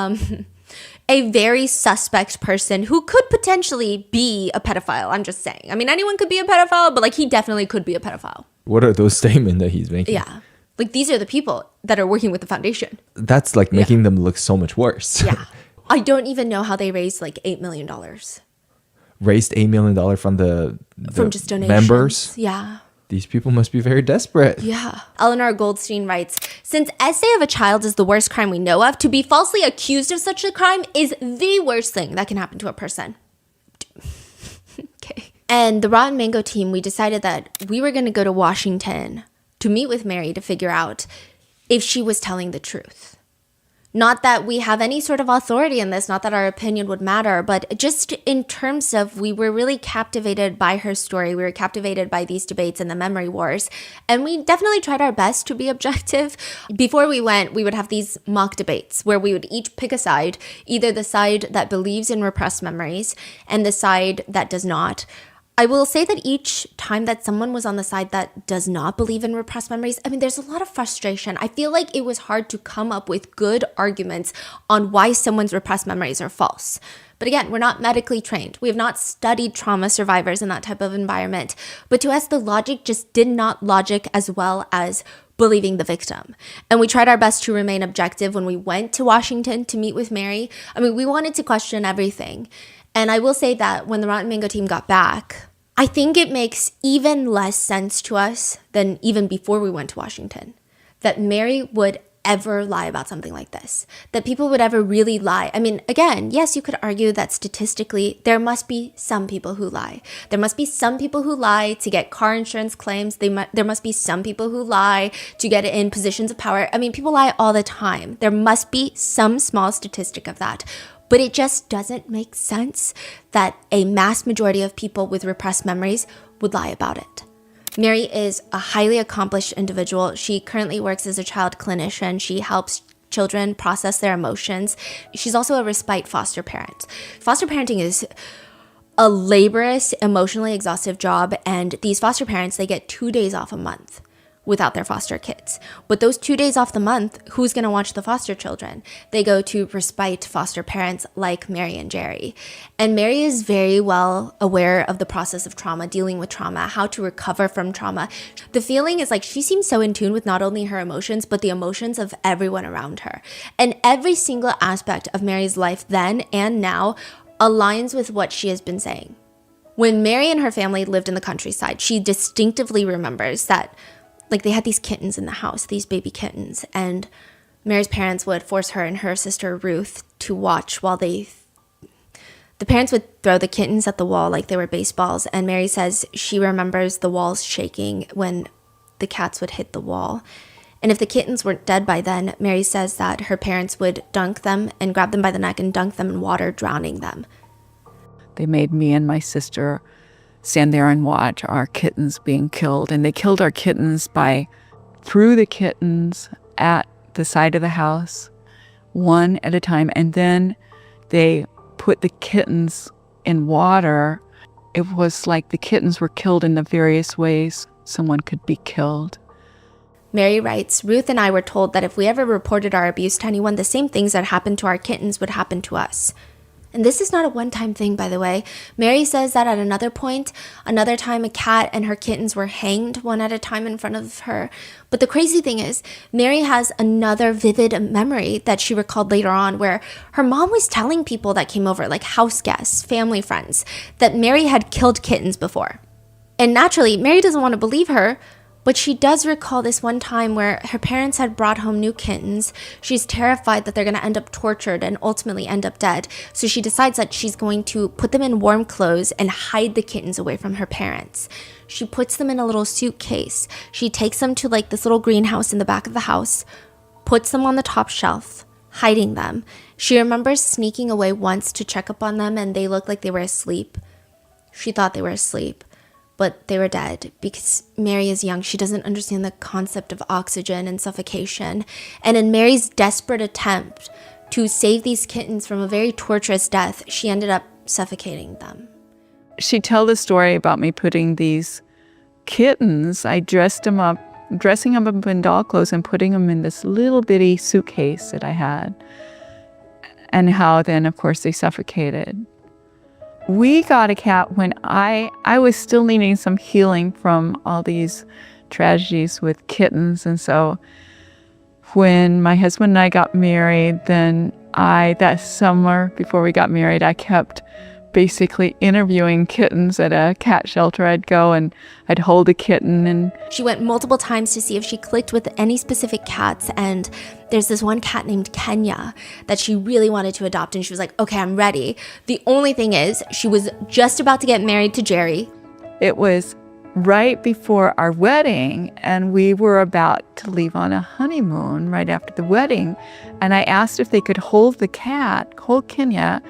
a very suspect person who could potentially be a pedophile. I'm just saying. I mean, anyone could be a pedophile, but like he definitely could be a pedophile. What are those statements that he's making? Yeah. Like these are the people that are working with the foundation. That's like making them look so much worse. Yeah. I don't even know how they raised like $8 million. Raised $8 million from the from just donations. Members? Yeah. These people must be very desperate. Yeah. Eleanor Goldstein writes, since essay of a child is the worst crime we know of, to be falsely accused of such a crime is the worst thing that can happen to a person. Okay. And the Rotten Mango team, we decided that we were going to go to Washington to meet with Mary to figure out if she was telling the truth. Not that we have any sort of authority in this, not that our opinion would matter, but just in terms of we were really captivated by her story. We were captivated by these debates and the memory wars. And we definitely tried our best to be objective. Before we went, we would have these mock debates where we would each pick a side, either the side that believes in repressed memories and the side that does not. I will say that each time that someone was on the side that does not believe in repressed memories, I mean, there's a lot of frustration. I feel like it was hard to come up with good arguments on why someone's repressed memories are false. But again, we're not medically trained. We have not studied trauma survivors in that type of environment. But to us, the logic just did not logic as well as believing the victim. And we tried our best to remain objective when we went to Washington to meet with Mary. I mean, we wanted to question everything. And I will say that when the Rotten Mango team got back, I think it makes even less sense to us than even before we went to Washington that Mary would ever lie about something like this, that people would ever really lie. I mean, again, yes, you could argue that statistically there must be some people who lie. There must be some people who lie to get car insurance claims. There must be some people who lie to get in positions of power. I mean, people lie all the time. There must be some small statistic of that. But it just doesn't make sense that a mass majority of people with repressed memories would lie about it. Mary is a highly accomplished individual. She currently works as a child clinician. She helps children process their emotions. She's also a respite foster parent. Foster parenting is a laborious, emotionally exhaustive job, and these foster parents, they get 2 days off a month without their foster kids. But those 2 days off the month, who's going to watch the foster children? They go to respite foster parents like Mary and Jerry. And Mary is very well aware of the process of trauma, dealing with trauma, how to recover from trauma. The feeling is like she seems so in tune with not only her emotions, but the emotions of everyone around her. And every single aspect of Mary's life then and now aligns with what she has been saying. When Mary and her family lived in the countryside, she distinctively remembers that like they had these kittens in the house, these baby kittens, and Mary's parents would force her and her sister Ruth to watch while the parents would throw the kittens at the wall like they were baseballs, and Mary says she remembers the walls shaking when the cats would hit the wall. And if the kittens weren't dead by then, Mary says that her parents would dunk them and grab them by the neck and dunk them in water, drowning them. They made me and my sister stand there and watch our kittens being killed. And they killed our kittens threw the kittens at the side of the house, one at a time. And then they put the kittens in water. It was like the kittens were killed in the various ways someone could be killed. Mary writes, Ruth and I were told that if we ever reported our abuse to anyone, the same things that happened to our kittens would happen to us. And this is not a one-time thing, by the way. Mary says that at another time a cat and her kittens were hanged one at a time in front of her. But the crazy thing is, Mary has another vivid memory that she recalled later on where her mom was telling people that came over, like house guests, family friends, that Mary had killed kittens before. And naturally, Mary doesn't want to believe her, but she does recall this one time where her parents had brought home new kittens. She's terrified that they're going to end up tortured and ultimately end up dead. So she decides that she's going to put them in warm clothes and hide the kittens away from her parents. She puts them in a little suitcase. She takes them to like this little greenhouse in the back of the house, puts them on the top shelf, hiding them. She remembers sneaking away once to check up on them and they looked like they were asleep. She thought they were asleep, but they were dead because Mary is young. She doesn't understand the concept of oxygen and suffocation. And in Mary's desperate attempt to save these kittens from a very torturous death, she ended up suffocating them. She told the story about me putting these kittens, I dressing them up in doll clothes and putting them in this little bitty suitcase that I had. and how then, of course, they suffocated. We got a cat when I was still needing some healing from all these tragedies with kittens. And so when my husband and I got married, then that summer before we got married, I kept basically interviewing kittens at a cat shelter. I'd go and I'd hold a kitten, and she went multiple times to see if she clicked with any specific cats, and there's this one cat named Kenya that she really wanted to adopt, and she was like, okay, I'm ready. The only thing is, she was just about to get married to Jerry. It was right before our wedding, and we were about to leave on a honeymoon right after the wedding, and I asked if they could hold Kenya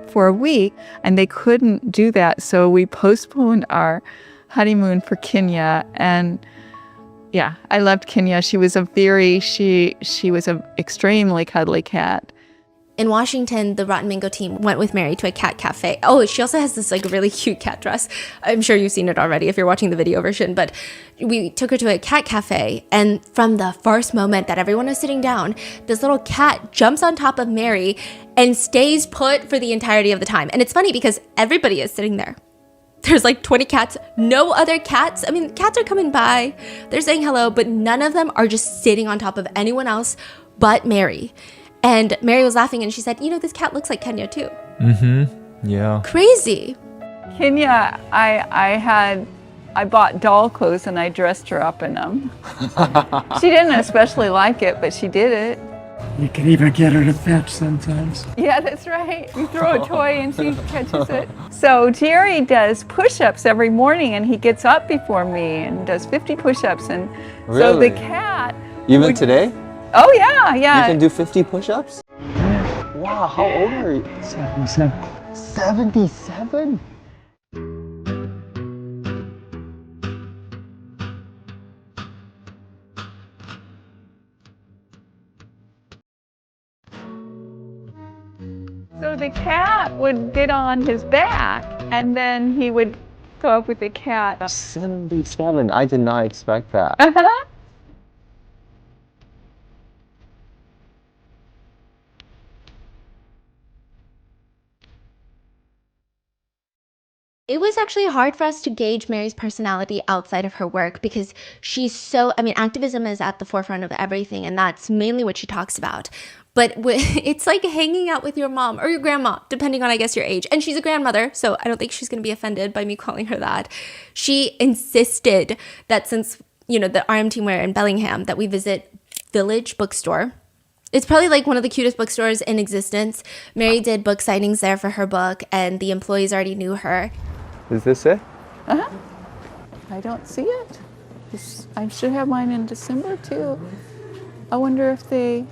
for a week, and they couldn't do that, so we postponed our honeymoon for Kenya. And yeah, I loved Kenya. She was she was an extremely cuddly cat. In Washington, the Rotten Mango team went with Mary to a cat cafe. Oh, she also has this like really cute cat dress. I'm sure you've seen it already if you're watching the video version, but we took her to a cat cafe, and from the first moment that everyone was sitting down, this little cat jumps on top of Mary and stays put for the entirety of the time. And it's funny because everybody is sitting there. There's like 20 cats, no other cats. I mean, cats are coming by, they're saying hello, but none of them are just sitting on top of anyone else but Mary. And Mary was laughing and she said, you know, this cat looks like Kenya too. Mm-hmm. Yeah. Crazy. Kenya, I bought doll clothes and I dressed her up in them. She didn't especially like it, but she did it. You can even get her to fetch sometimes. Yeah, that's right. You throw a toy and she catches it. So Jerry does push-ups every morning, and he gets up before me and does 50 push-ups. And Really? So the cat... Even today? Oh, yeah, yeah. You can do 50 push-ups? Wow, how old are you? 77. 77? So the cat would get on his back, and then he would go up with the cat. 77, I did not expect that. It was actually hard for us to gauge Mary's personality outside of her work because she's so, I mean, activism is at the forefront of everything, and that's mainly what she talks about. But it's like hanging out with your mom or your grandma, depending on, I guess, your age. And she's a grandmother, so I don't think she's going to be offended by me calling her that. She insisted that since, you know, the RM team were in Bellingham, that we visit Village Bookstore. It's probably like one of the cutest bookstores in existence. Mary did book signings there for her book, and the employees already knew her. Is this it? Uh-huh. I don't see it. I should have mine in December, too. I wonder if they...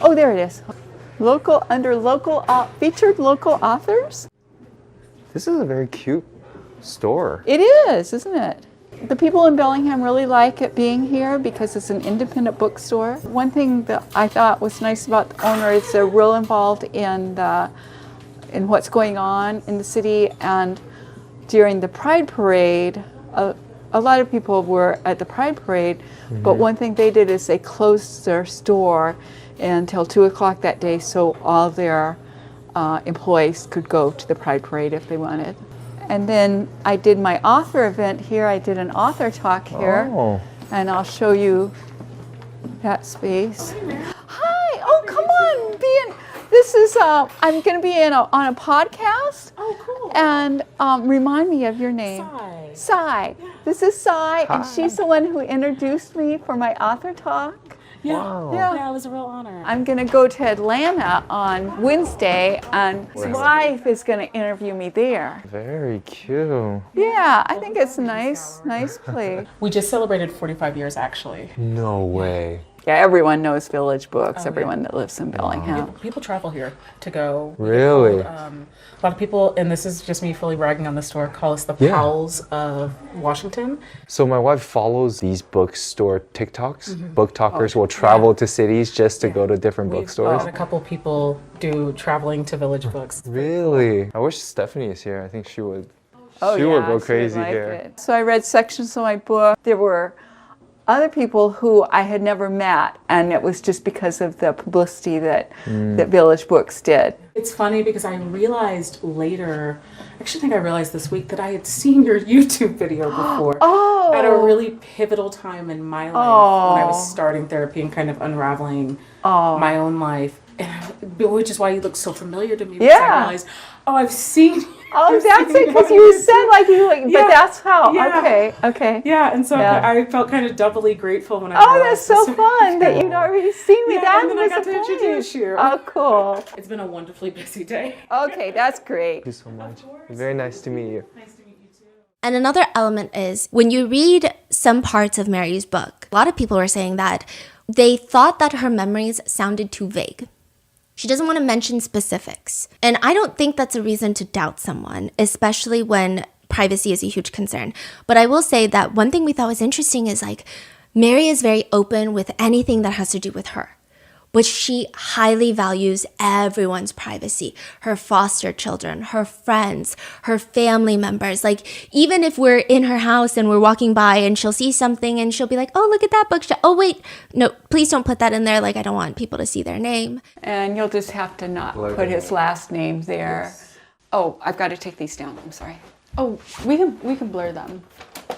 Oh, there it is. Featured local authors. This is a very cute store. It is, isn't it? The people in Bellingham really like it being here because it's an independent bookstore. One thing that I thought was nice about the owner is they're real involved in what's going on in the city. And during the Pride Parade, a lot of people were at the Pride Parade, but one thing they did is they closed their store until 2 o'clock that day so all their employees could go to the Pride Parade if they wanted. And then I did my author event here. I did an author talk here. Oh. And I'll show you that space. Hi, oh, come on, this is, I'm going to be on a podcast. Oh, cool. And remind me of your name. Sai. Yeah. This is Sai, and she's the one who introduced me for my author talk. Yeah. Wow. Yeah, it was a real honor. I'm going to go to Atlanta on Wednesday, and his wife is going to interview me there. Very cute. Yeah, I think it's a nice place. We just celebrated 45 years, actually. No way. Yeah, everyone knows Village Books, everyone that lives in Bellingham. People travel here to go. Really? A lot of people, and this is just me fully bragging on the store, call us the Powells of Washington. So my wife follows these bookstore TikToks. Book talkers will travel to cities just to go to different bookstores. We've had a couple people do traveling to Village Books. Really? I wish Stephanie is here. I think she would. Oh, she would go she crazy like here. it. So I read sections of my book. There were other people who I had never met, and it was just because of the publicity that Village Books did. It's funny because I realized later, I actually think I realized this week, that I had seen your YouTube video before. At a really pivotal time in my life when I was starting therapy and kind of unraveling my own life. Which is why you look so familiar to me. Because I realized, I've seen you. That's it, because you said but that's how. Okay. Yeah, and so I felt kind of doubly grateful when I that's realized so fun that you'd already seen me. And then I got to introduce you. Oh, cool. It's been a wonderfully busy day. Okay, that's great. Thank you so much. Very nice to meet you. Nice to meet you too. And another element is when you read some parts of Mary's book, a lot of people were saying that they thought that her memories sounded too vague. She doesn't want to mention specifics. And I don't think that's a reason to doubt someone, especially when privacy is a huge concern. But I will say that one thing we thought was interesting is Mary is very open with anything that has to do with her. But she highly values everyone's privacy, her foster children, her friends, her family members. Even if we're in her house and we're walking by and she'll see something and she'll be like, oh, look at that bookshelf. Oh, wait, no, please don't put that in there. I don't want people to see their name. And you'll just have to not put his last name there. Yes. Oh, I've got to take these down. I'm sorry. Oh, we can blur them.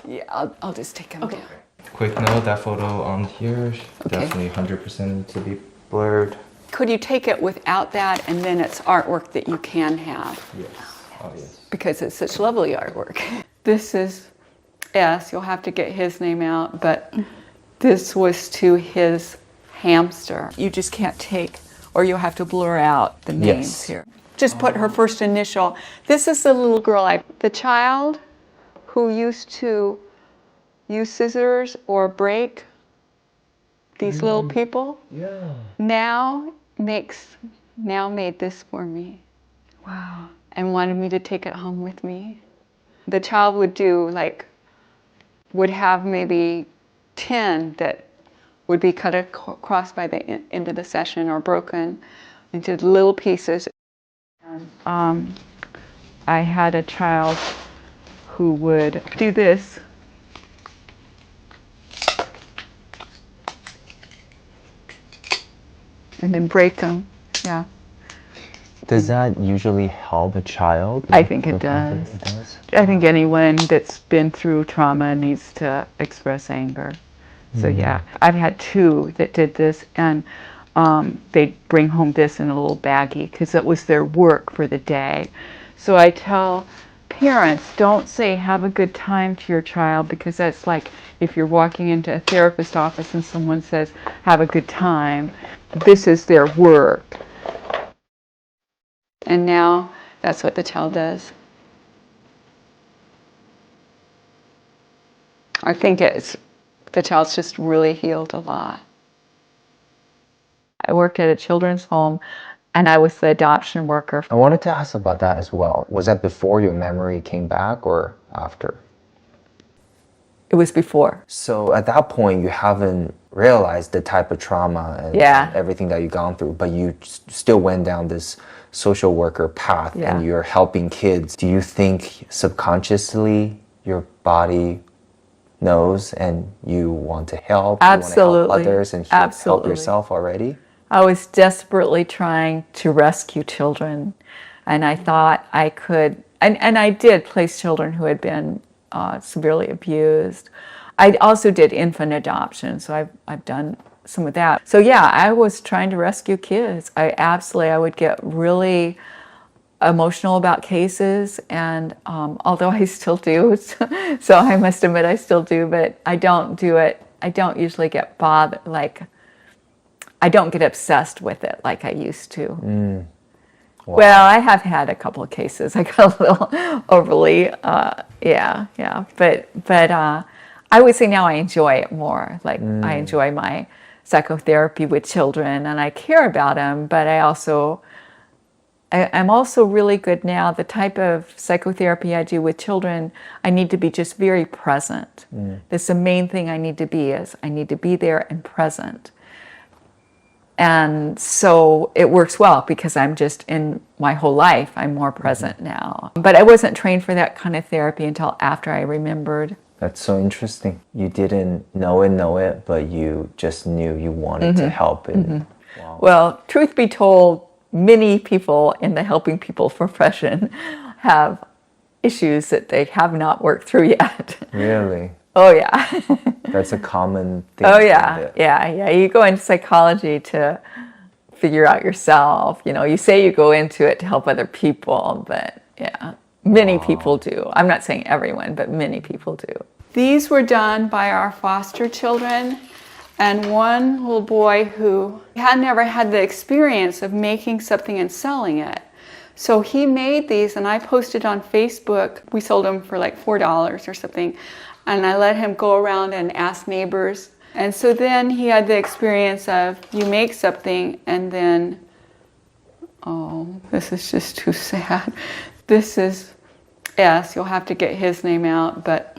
Yeah, I'll just take them down. Quick note, that photo on here definitely 100% need to be blurred. Could you take it without that, and then it's artwork that you can have? Yes. Oh, yes. Because it's such lovely artwork. This is S. You'll have to get his name out, but this was to his hamster. You just can't take, or you'll have to blur out the names here. Just put her first initial. This is the little girl, the child who used to use scissors or break these little people. Yeah. Now made this for me. Wow. And wanted me to take it home with me. The child would have maybe 10 that would be cut across by the end of the session or broken into little pieces. I had a child who would do this. And then break them, yeah. Does that usually help a child? I think it does. It does? I think anyone that's been through trauma needs to express anger. So yeah, I've had 2 that did this, and they'd bring home this in a little baggie because it was their work for the day. So I tell parents, don't say have a good time to your child, because that's like if you're walking into a therapist's office and someone says have a good time, this is their work. And now that's what the child does. I think the child's just really healed a lot. I worked at a children's home, and I was the adoption worker. I wanted to ask about that as well. Was that before your memory came back or after? It was before. So at that point, you haven't realized the type of trauma and everything that you've gone through, but you still went down this social worker path and you're helping kids. Do you think subconsciously your body knows and you want to help? Absolutely. You want to help others and help yourself already? I was desperately trying to rescue children, and I thought I could, and I did place children who had been severely abused. I also did infant adoption, so I've done some of that. So yeah, I was trying to rescue kids. I would get really emotional about cases, and although I still do, so I must admit I still do, but I don't do it. I don't usually get bothered, I don't get obsessed with it like I used to. Wow. Well, I have had a couple of cases. I got a little overly, but I would say now I enjoy it more. I enjoy my psychotherapy with children, and I care about them, but I'm also really good now. The type of psychotherapy I do with children, I need to be just very present. That's the main thing I need to be I need to be there and present. And so it works well because I'm just in my whole life, I'm more present now. But I wasn't trained for that kind of therapy until after I remembered That's so interesting. You didn't know it, but you just knew you wanted to help. And wow. Well, truth be told, many people in the helping people profession have issues that they have not worked through yet. Really? Oh, yeah. That's a common thing. Oh, yeah. Yeah. You go into psychology to figure out yourself. You know, you say you go into it to help other people, but yeah, many people do. I'm not saying everyone, but many people do. These were done by our foster children, and one little boy who had never had the experience of making something and selling it. So he made these, and I posted on Facebook. We sold them for like $4 or something, and I let him go around and ask neighbors. And so then he had the experience of, you make something and then, oh, this is just too sad. This is S, you'll have to get his name out, but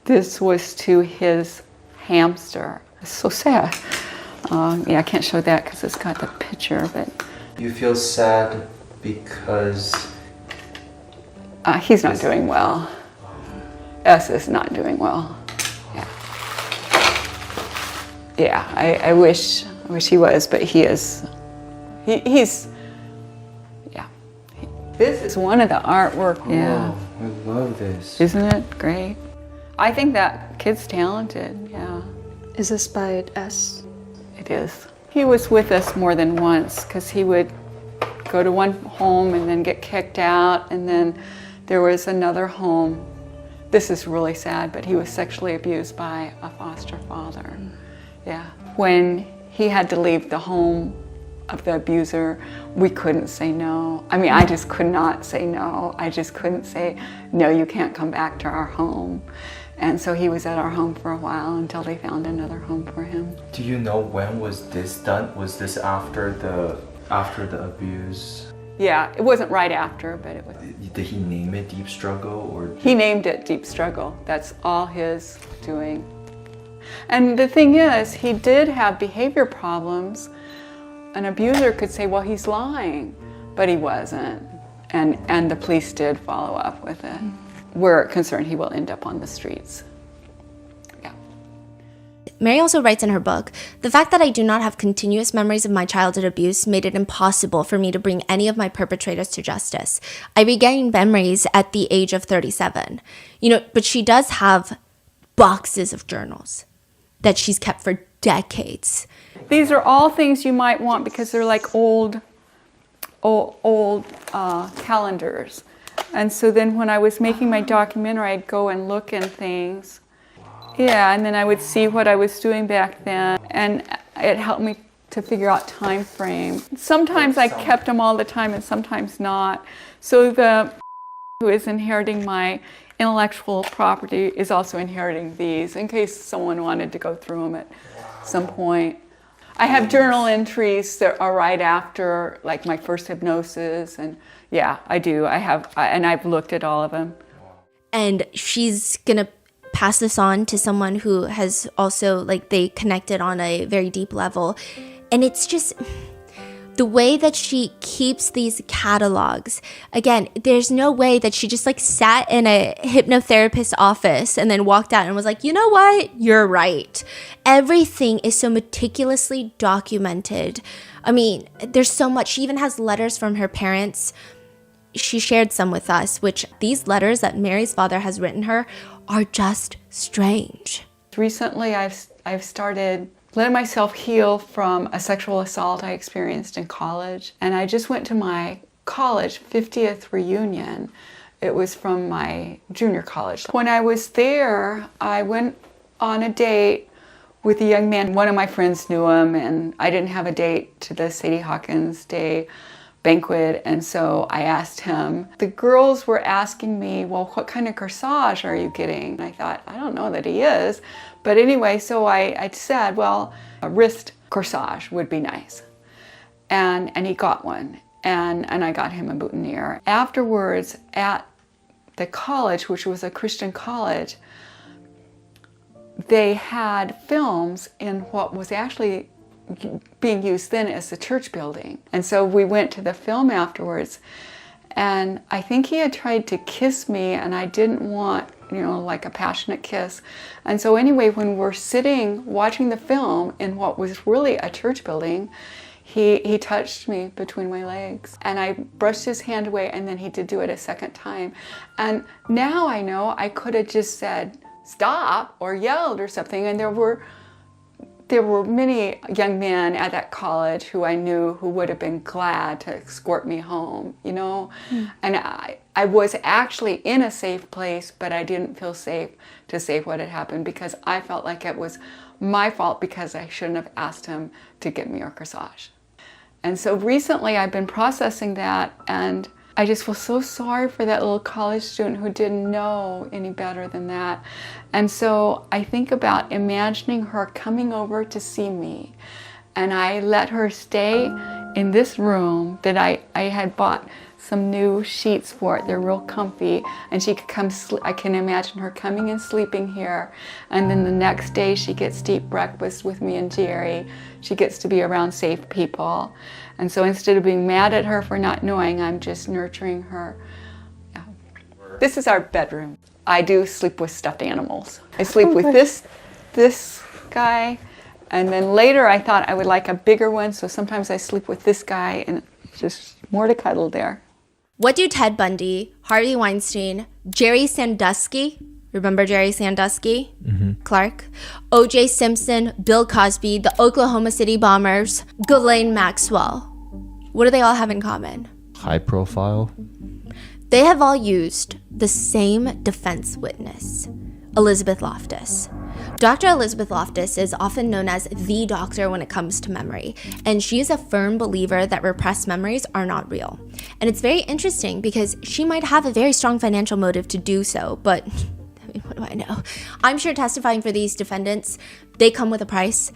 this was to his hamster. It's so sad. Yeah, I can't show that because it's got the picture, but. You feel sad because? He's not doing well. S is not doing well. Yeah, I wish he was, but he is. He's. Yeah. This is one of the artwork. Oh, yeah. I love this. Isn't it great? I think that kid's talented. Yeah. Is this by S? It is. He was with us more than once because he would go to one home and then get kicked out, and then there was another home. This is really sad, but he was sexually abused by a foster father. Yeah. When he had to leave the home of the abuser, we couldn't say no. I mean, I just could not say no. I just couldn't say, no, you can't come back to our home. And so he was at our home for a while until they found another home for him. Do you know when was this done? Was this after the abuse? Yeah, it wasn't right after, but it was. Did he name it Deep Struggle, or? He named it Deep Struggle. That's all his doing. And the thing is, he did have behavior problems. An abuser could say, well, he's lying, but he wasn't. And the police did follow up with it. We're concerned he will end up on the streets. Yeah. Mary also writes in her book, the fact that I do not have continuous memories of my childhood abuse made it impossible for me to bring any of my perpetrators to justice. I regained memories at the age of 37. You know, but she does have boxes of journals that she's kept for decades. These are all things you might want because they're like old calendars. And so then when I was making my documentary, I'd go and look in things. Yeah, and then I would see what I was doing back then, and it helped me to figure out time frame. Sometimes I kept them all the time and sometimes not. So the who is inheriting my intellectual property is also inheriting these in case someone wanted to go through them at some point. I have journal entries that are right after like my first hypnosis, and yeah, I do. And I've looked at all of them. And she's gonna pass this on to someone who has also, like, they connected on a very deep level. And it's just the way that she keeps these catalogs. Again, there's no way that she just like sat in a hypnotherapist's office and then walked out and was like, you know what? You're right. Everything is so meticulously documented. I mean, there's so much. She even has letters from her parents. She shared some with us, which these letters that Mary's father has written her are just strange. Recently, I've started letting myself heal from a sexual assault I experienced in college. And I just went to my college 50th reunion. It was from my junior college. When I was there, I went on a date with a young man. One of my friends knew him, and I didn't have a date to the Sadie Hawkins Day banquet, and so I asked him. The girls were asking me, well, what kind of corsage are you getting? And I thought, I don't know that he is. But anyway, so I said, well, a wrist corsage would be nice. And he got one, and I got him a boutonniere. Afterwards, at the college, which was a Christian college, they had films in what was actually being used then as the church building. And so we went to the film afterwards, and I think he had tried to kiss me, and I didn't want like a passionate kiss. And so anyway, when we're sitting watching the film in what was really a church building, he touched me between my legs, and I brushed his hand away, and then he did do it a second time. And now I know I could have just said stop or yelled or something, and there were many young men at that college who I knew who would have been glad to escort me home, And I was actually in a safe place, but I didn't feel safe to say what had happened because I felt like it was my fault because I shouldn't have asked him to get me a corsage. And so recently I've been processing that, and I just feel so sorry for that little college student who didn't know any better than that. And so I think about imagining her coming over to see me, and I let her stay in this room that I had bought some new sheets for it. They're real comfy, and she could come I can imagine her coming and sleeping here, and then the next day she gets to eat breakfast with me and Jerry. She gets to be around safe people. And so instead of being mad at her for not knowing, I'm just nurturing her. Yeah. This is our bedroom. I do sleep with stuffed animals. I sleep with this guy, and then later I thought I would like a bigger one, so sometimes I sleep with this guy, and it's just more to cuddle there. What do Ted Bundy, Harvey Weinstein, Jerry Sandusky, remember Jerry Sandusky? Clark, O.J. Simpson, Bill Cosby, the Oklahoma City bombers, Ghislaine Maxwell, what do they all have in common? High profile. They have all used the same defense witness, Elizabeth Loftus. Dr. Elizabeth Loftus is often known as the doctor when it comes to memory, and she is a firm believer that repressed memories are not real. And it's very interesting because she might have a very strong financial motive to do so, but what do I know? I'm sure testifying for these defendants, they come with a price,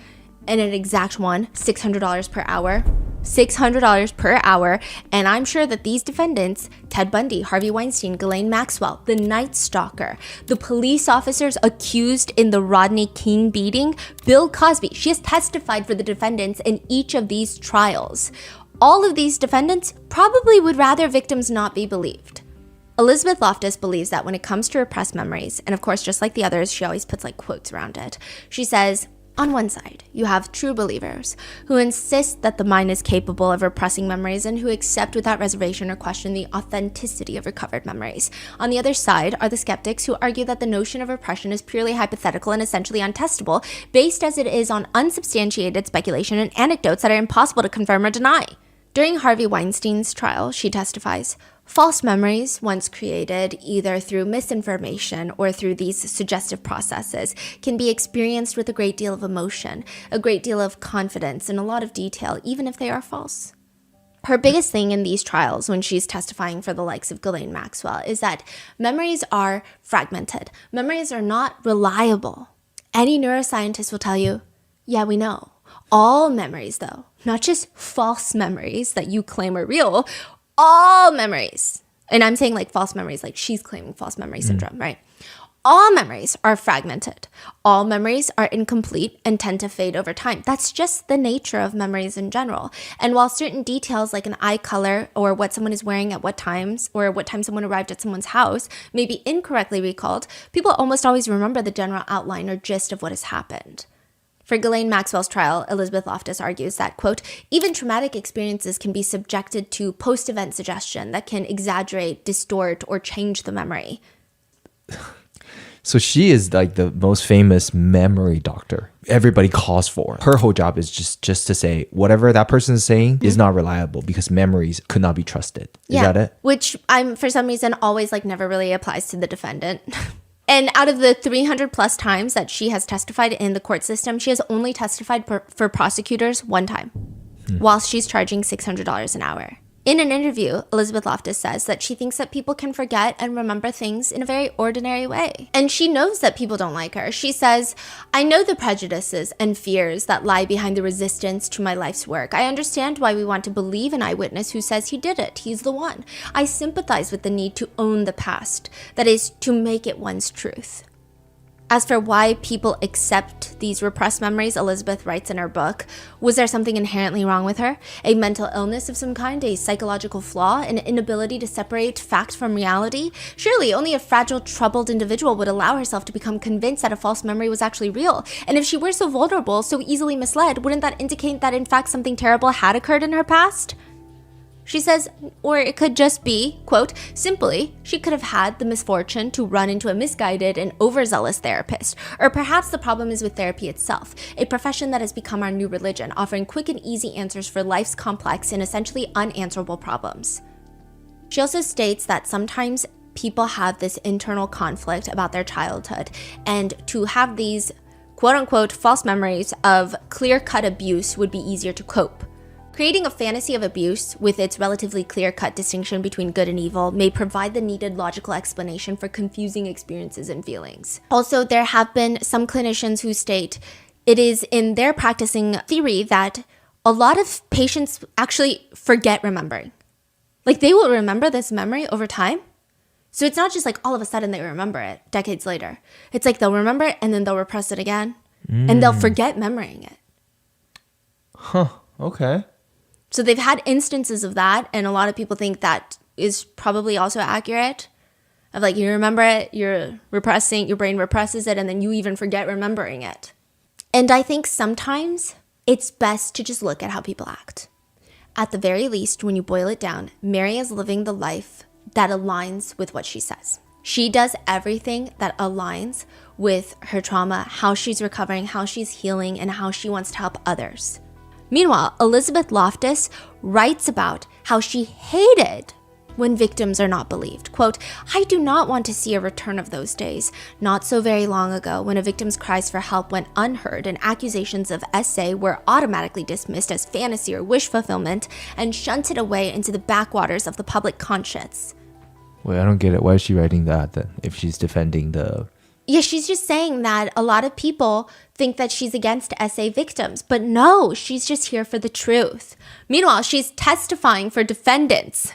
and an exact one, $600 per hour. $600 per hour, and I'm sure that these defendants, Ted Bundy, Harvey Weinstein, Ghislaine Maxwell, the Night Stalker, the police officers accused in the Rodney King beating, Bill Cosby, she has testified for the defendants in each of these trials. All of these defendants probably would rather victims not be believed. Elizabeth Loftus believes that when it comes to repressed memories, and of course, just like the others, she always puts like quotes around it. She says, on one side, you have true believers who insist that the mind is capable of repressing memories and who accept without reservation or question the authenticity of recovered memories. On the other side are the skeptics who argue that the notion of repression is purely hypothetical and essentially untestable, based as it is on unsubstantiated speculation and anecdotes that are impossible to confirm or deny. During Harvey Weinstein's trial, she testifies, false memories, once created either through misinformation or through these suggestive processes, can be experienced with a great deal of emotion, a great deal of confidence, and a lot of detail, even if they are false. Her biggest thing in these trials when she's testifying for the likes of Ghislaine Maxwell is that memories are fragmented. Memories are not reliable. Any neuroscientist will tell you, yeah, we know. All memories, though, not just false memories that you claim are real, all memories, and I'm saying like false memories, like she's claiming false memory syndrome, right? All memories are fragmented. All memories are incomplete and tend to fade over time. That's just the nature of memories in general. And while certain details like an eye color or what someone is wearing at what times or what time someone arrived at someone's house may be incorrectly recalled, people almost always remember the general outline or gist of what has happened. For Ghislaine Maxwell's trial, Elizabeth Loftus argues that, quote, even traumatic experiences can be subjected to post-event suggestion that can exaggerate, distort, or change the memory. So she is like the most famous memory doctor everybody calls for. Her whole job is just to say whatever that person is saying is not reliable because memories could not be trusted. Is that it? Which I'm, for some reason, always like never really applies to the defendant. And out of the 300 plus times that she has testified in the court system, she has only testified for prosecutors one time, whilst she's charging $600 an hour. In an interview, Elizabeth Loftus says that she thinks that people can forget and remember things in a very ordinary way. And she knows that people don't like her. She says, I know the prejudices and fears that lie behind the resistance to my life's work. I understand why we want to believe an eyewitness who says he did it. He's the one. I sympathize with the need to own the past. That is, to make it one's truth. As for why people accept these repressed memories, Elizabeth writes in her book, was there something inherently wrong with her? A mental illness of some kind, a psychological flaw, an inability to separate fact from reality? Surely only a fragile, troubled individual would allow herself to become convinced that a false memory was actually real. And if she were so vulnerable, so easily misled, wouldn't that indicate that in fact something terrible had occurred in her past? She says, or it could just be, quote, simply, she could have had the misfortune to run into a misguided and overzealous therapist. Or perhaps the problem is with therapy itself, a profession that has become our new religion, offering quick and easy answers for life's complex and essentially unanswerable problems. She also states that sometimes people have this internal conflict about their childhood, and to have these, quote unquote, false memories of clear-cut abuse would be easier to cope. Creating a fantasy of abuse with its relatively clear-cut distinction between good and evil may provide the needed logical explanation for confusing experiences and feelings. Also, there have been some clinicians who state it is in their practicing theory that a lot of patients actually forget remembering. Like, they will remember this memory over time. So it's not just like all of a sudden they remember it decades later. It's like they'll remember it and then they'll repress it again. And they'll forget memorying it. Huh, okay. So they've had instances of that, and a lot of people think that is probably also accurate. Of like, you remember it, you're repressing, your brain represses it, and then you even forget remembering it. And I think sometimes it's best to just look at how people act. At the very least, when you boil it down, Mary is living the life that aligns with what she says. She does everything that aligns with her trauma, how she's recovering, how she's healing, and how she wants to help others. Meanwhile, Elizabeth Loftus writes about how she hated when victims are not believed. Quote, I do not want to see a return of those days. Not so very long ago, when a victim's cries for help went unheard and accusations of SA were automatically dismissed as fantasy or wish fulfillment and shunted away into the backwaters of the public conscience. Wait, I don't get it. Why is she writing that then, if she's defending the... Yeah, she's just saying that a lot of people think that she's against SA victims, but no, she's just here for the truth. Meanwhile, she's testifying for defendants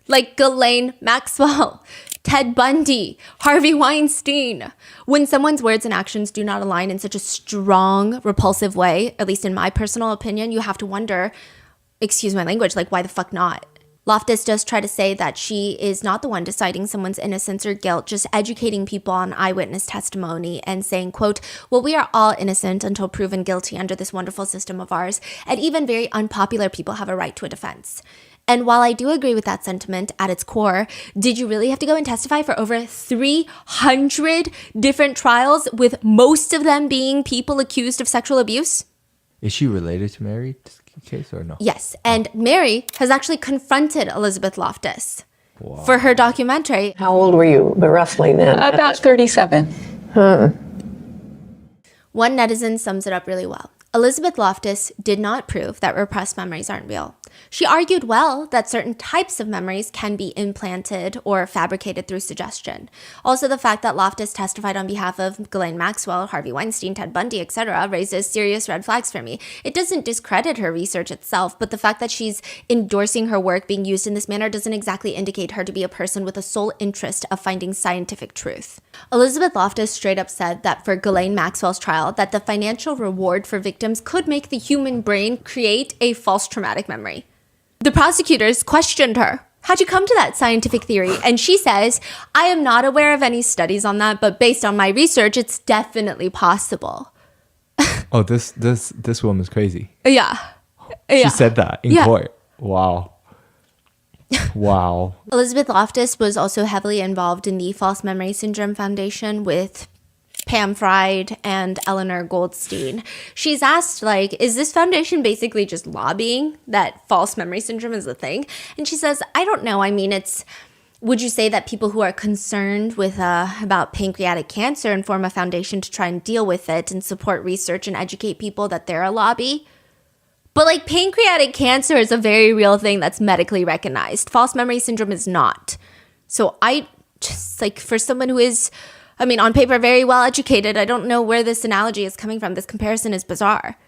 like Ghislaine Maxwell, Ted Bundy, Harvey Weinstein. When someone's words and actions do not align in such a strong, repulsive way, at least in my personal opinion, you have to wonder, excuse my language, like, why the fuck not? Loftus does try to say that she is not the one deciding someone's innocence or guilt, just educating people on eyewitness testimony and saying, quote, well, we are all innocent until proven guilty under this wonderful system of ours, and even very unpopular people have a right to a defense. And while I do agree with that sentiment at its core, did you really have to go and testify for over 300 different trials, with most of them being people accused of sexual abuse? Is she related to Mary's case or no? Yes, and Mary has actually confronted Elizabeth Loftus for her documentary. How old were you, roughly then? About 37. One netizen sums it up really well. Elizabeth Loftus did not prove that repressed memories aren't real. She argued well that certain types of memories can be implanted or fabricated through suggestion. Also, the fact that Loftus testified on behalf of Ghislaine Maxwell, Harvey Weinstein, Ted Bundy, etc. raises serious red flags for me. It doesn't discredit her research itself, but the fact that she's endorsing her work being used in this manner doesn't exactly indicate her to be a person with a sole interest of finding scientific truth. Elizabeth Loftus straight up said that for Ghislaine Maxwell's trial, that the financial reward for victims could make the human brain create a false traumatic memory. The prosecutors questioned her. How'd you come to that scientific theory? And she says, I am not aware of any studies on that, but based on my research, it's definitely possible. Oh, this woman's crazy. Yeah. She said that in court. Wow. Wow. Elizabeth Loftus was also heavily involved in the False Memory Syndrome Foundation with Pam Fried and Eleanor Goldstein. She's asked, like, is this foundation basically just lobbying that false memory syndrome is a thing? And she says, I don't know. I mean, would you say that people who are concerned with about pancreatic cancer and form a foundation to try and deal with it and support research and educate people, that they're a lobby? But like, pancreatic cancer is a very real thing that's medically recognized. False memory syndrome is not. So I just, like, for someone who is, I mean, on paper, very well educated, I don't know where this analogy is coming from. This comparison is bizarre.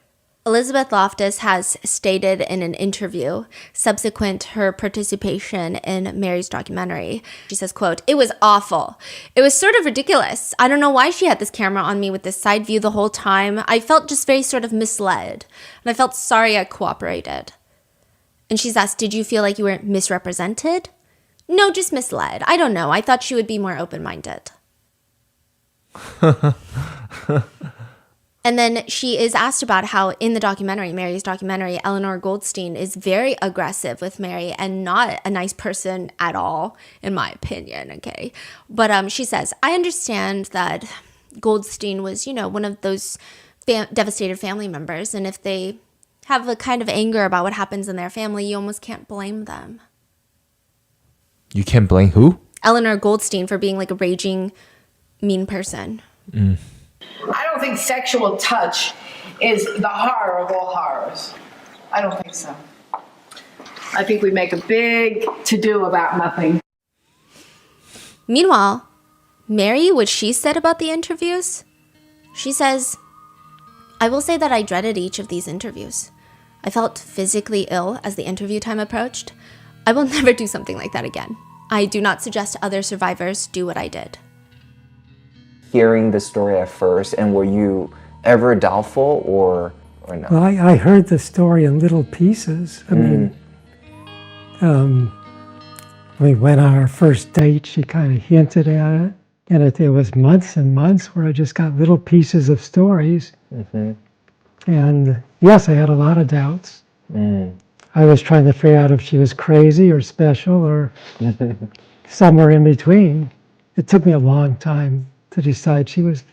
Elizabeth Loftus has stated in an interview subsequent her participation in Mary's documentary, she says, quote, "It was awful. It was sort of ridiculous. I don't know why she had this camera on me with this side view the whole time. I felt just very sort of misled, and I felt sorry I cooperated." And she's asked, "Did you feel like you were misrepresented?" "No, just misled. I don't know. I thought she would be more open-minded." And then she is asked about how in the documentary, Mary's documentary, Eleanor Goldstein is very aggressive with Mary and not a nice person at all, in my opinion, okay? But she says, "I understand that Goldstein was, one of those devastated family members, and if they have a kind of anger about what happens in their family, you almost can't blame them." You can't blame who? Eleanor Goldstein for being like a raging, mean person. I don't think sexual touch is the horror of all horrors. I don't think so. I think we make a big to-do about nothing. Meanwhile, Mary, what she said about the interviews, she says, "I will say that I dreaded each of these interviews. I felt physically ill as the interview time approached. I will never do something like that again. I do not suggest other survivors do what I did." Hearing the story at first, and were you ever doubtful or no? Well, I heard the story in little pieces. I mean, when on our first date, she kind of hinted at it, and it was months and months where I just got little pieces of stories. And yes, I had a lot of doubts. I was trying to figure out if she was crazy or special or somewhere in between. It took me a long time to decide she was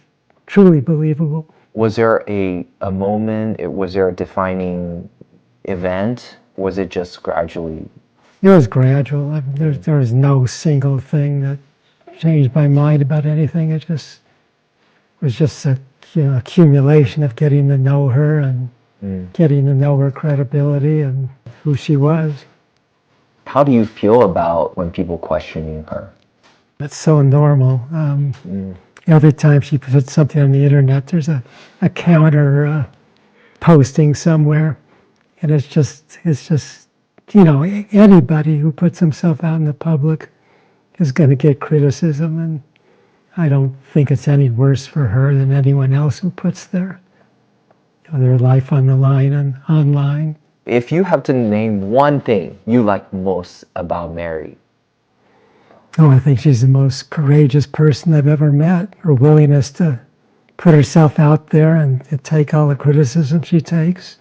truly believable. Was there a moment, was there a defining event? Was it just gradually? It was gradual. I mean, there was no single thing that changed my mind about anything. It just was just a accumulation of getting to know her and getting to know her credibility and who she was. How do you feel about when people questioning her? It's so normal. Every time she puts something on the internet, there's a counter posting somewhere, and it's just anybody who puts himself out in the public is going to get criticism, and I don't think it's any worse for her than anyone else who puts their life on the line and online. If you have to name one thing you like most about Mary. Oh, I think she's the most courageous person I've ever met. Her willingness to put herself out there and to take all the criticism she takes.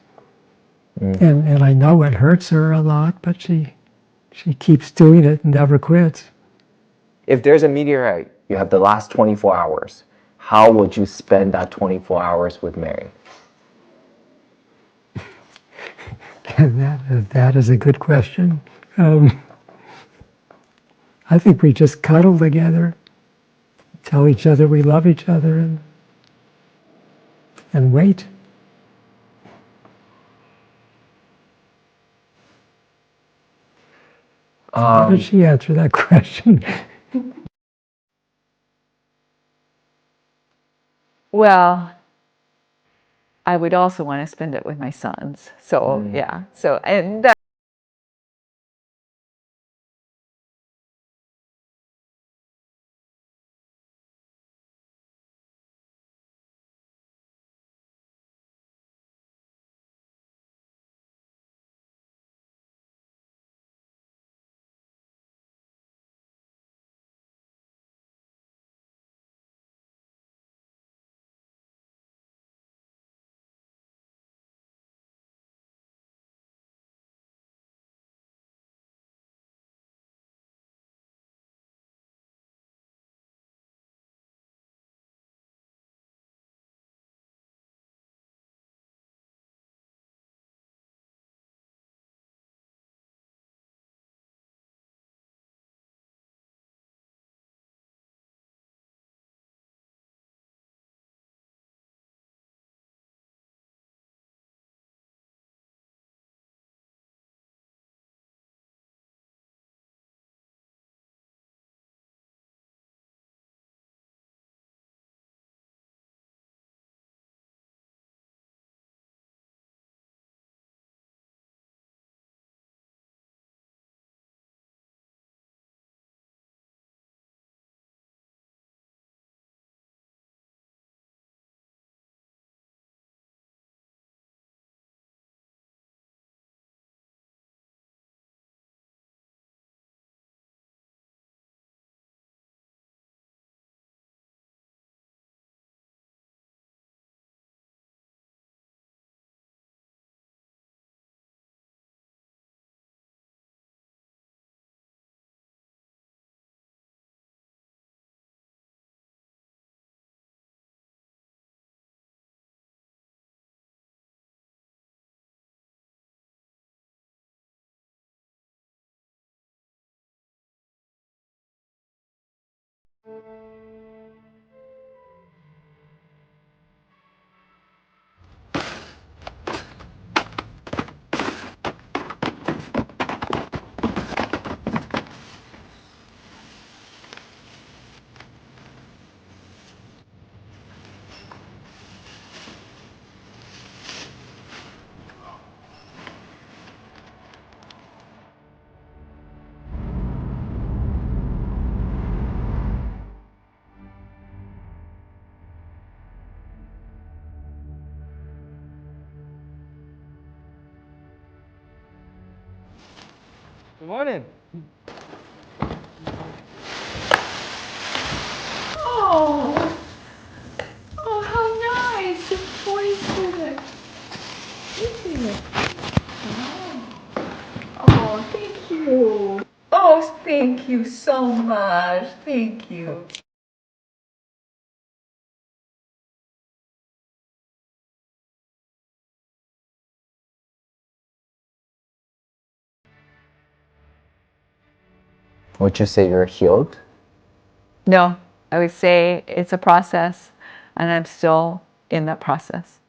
And I know it hurts her a lot, but she keeps doing it and never quits. If there's a meteorite, you have the last 24 hours. How would you spend that 24 hours with Mary? That is a good question. I think we just cuddle together, tell each other we love each other, and wait. How did she answer that question? Well, I would also want to spend it with my sons. So, yeah. So, and Good morning. Oh, oh, how nice! The voice. Oh, thank you. Oh, thank you so much. Thank you. Would you say you're healed? No, I would say it's a process, and I'm still in that process.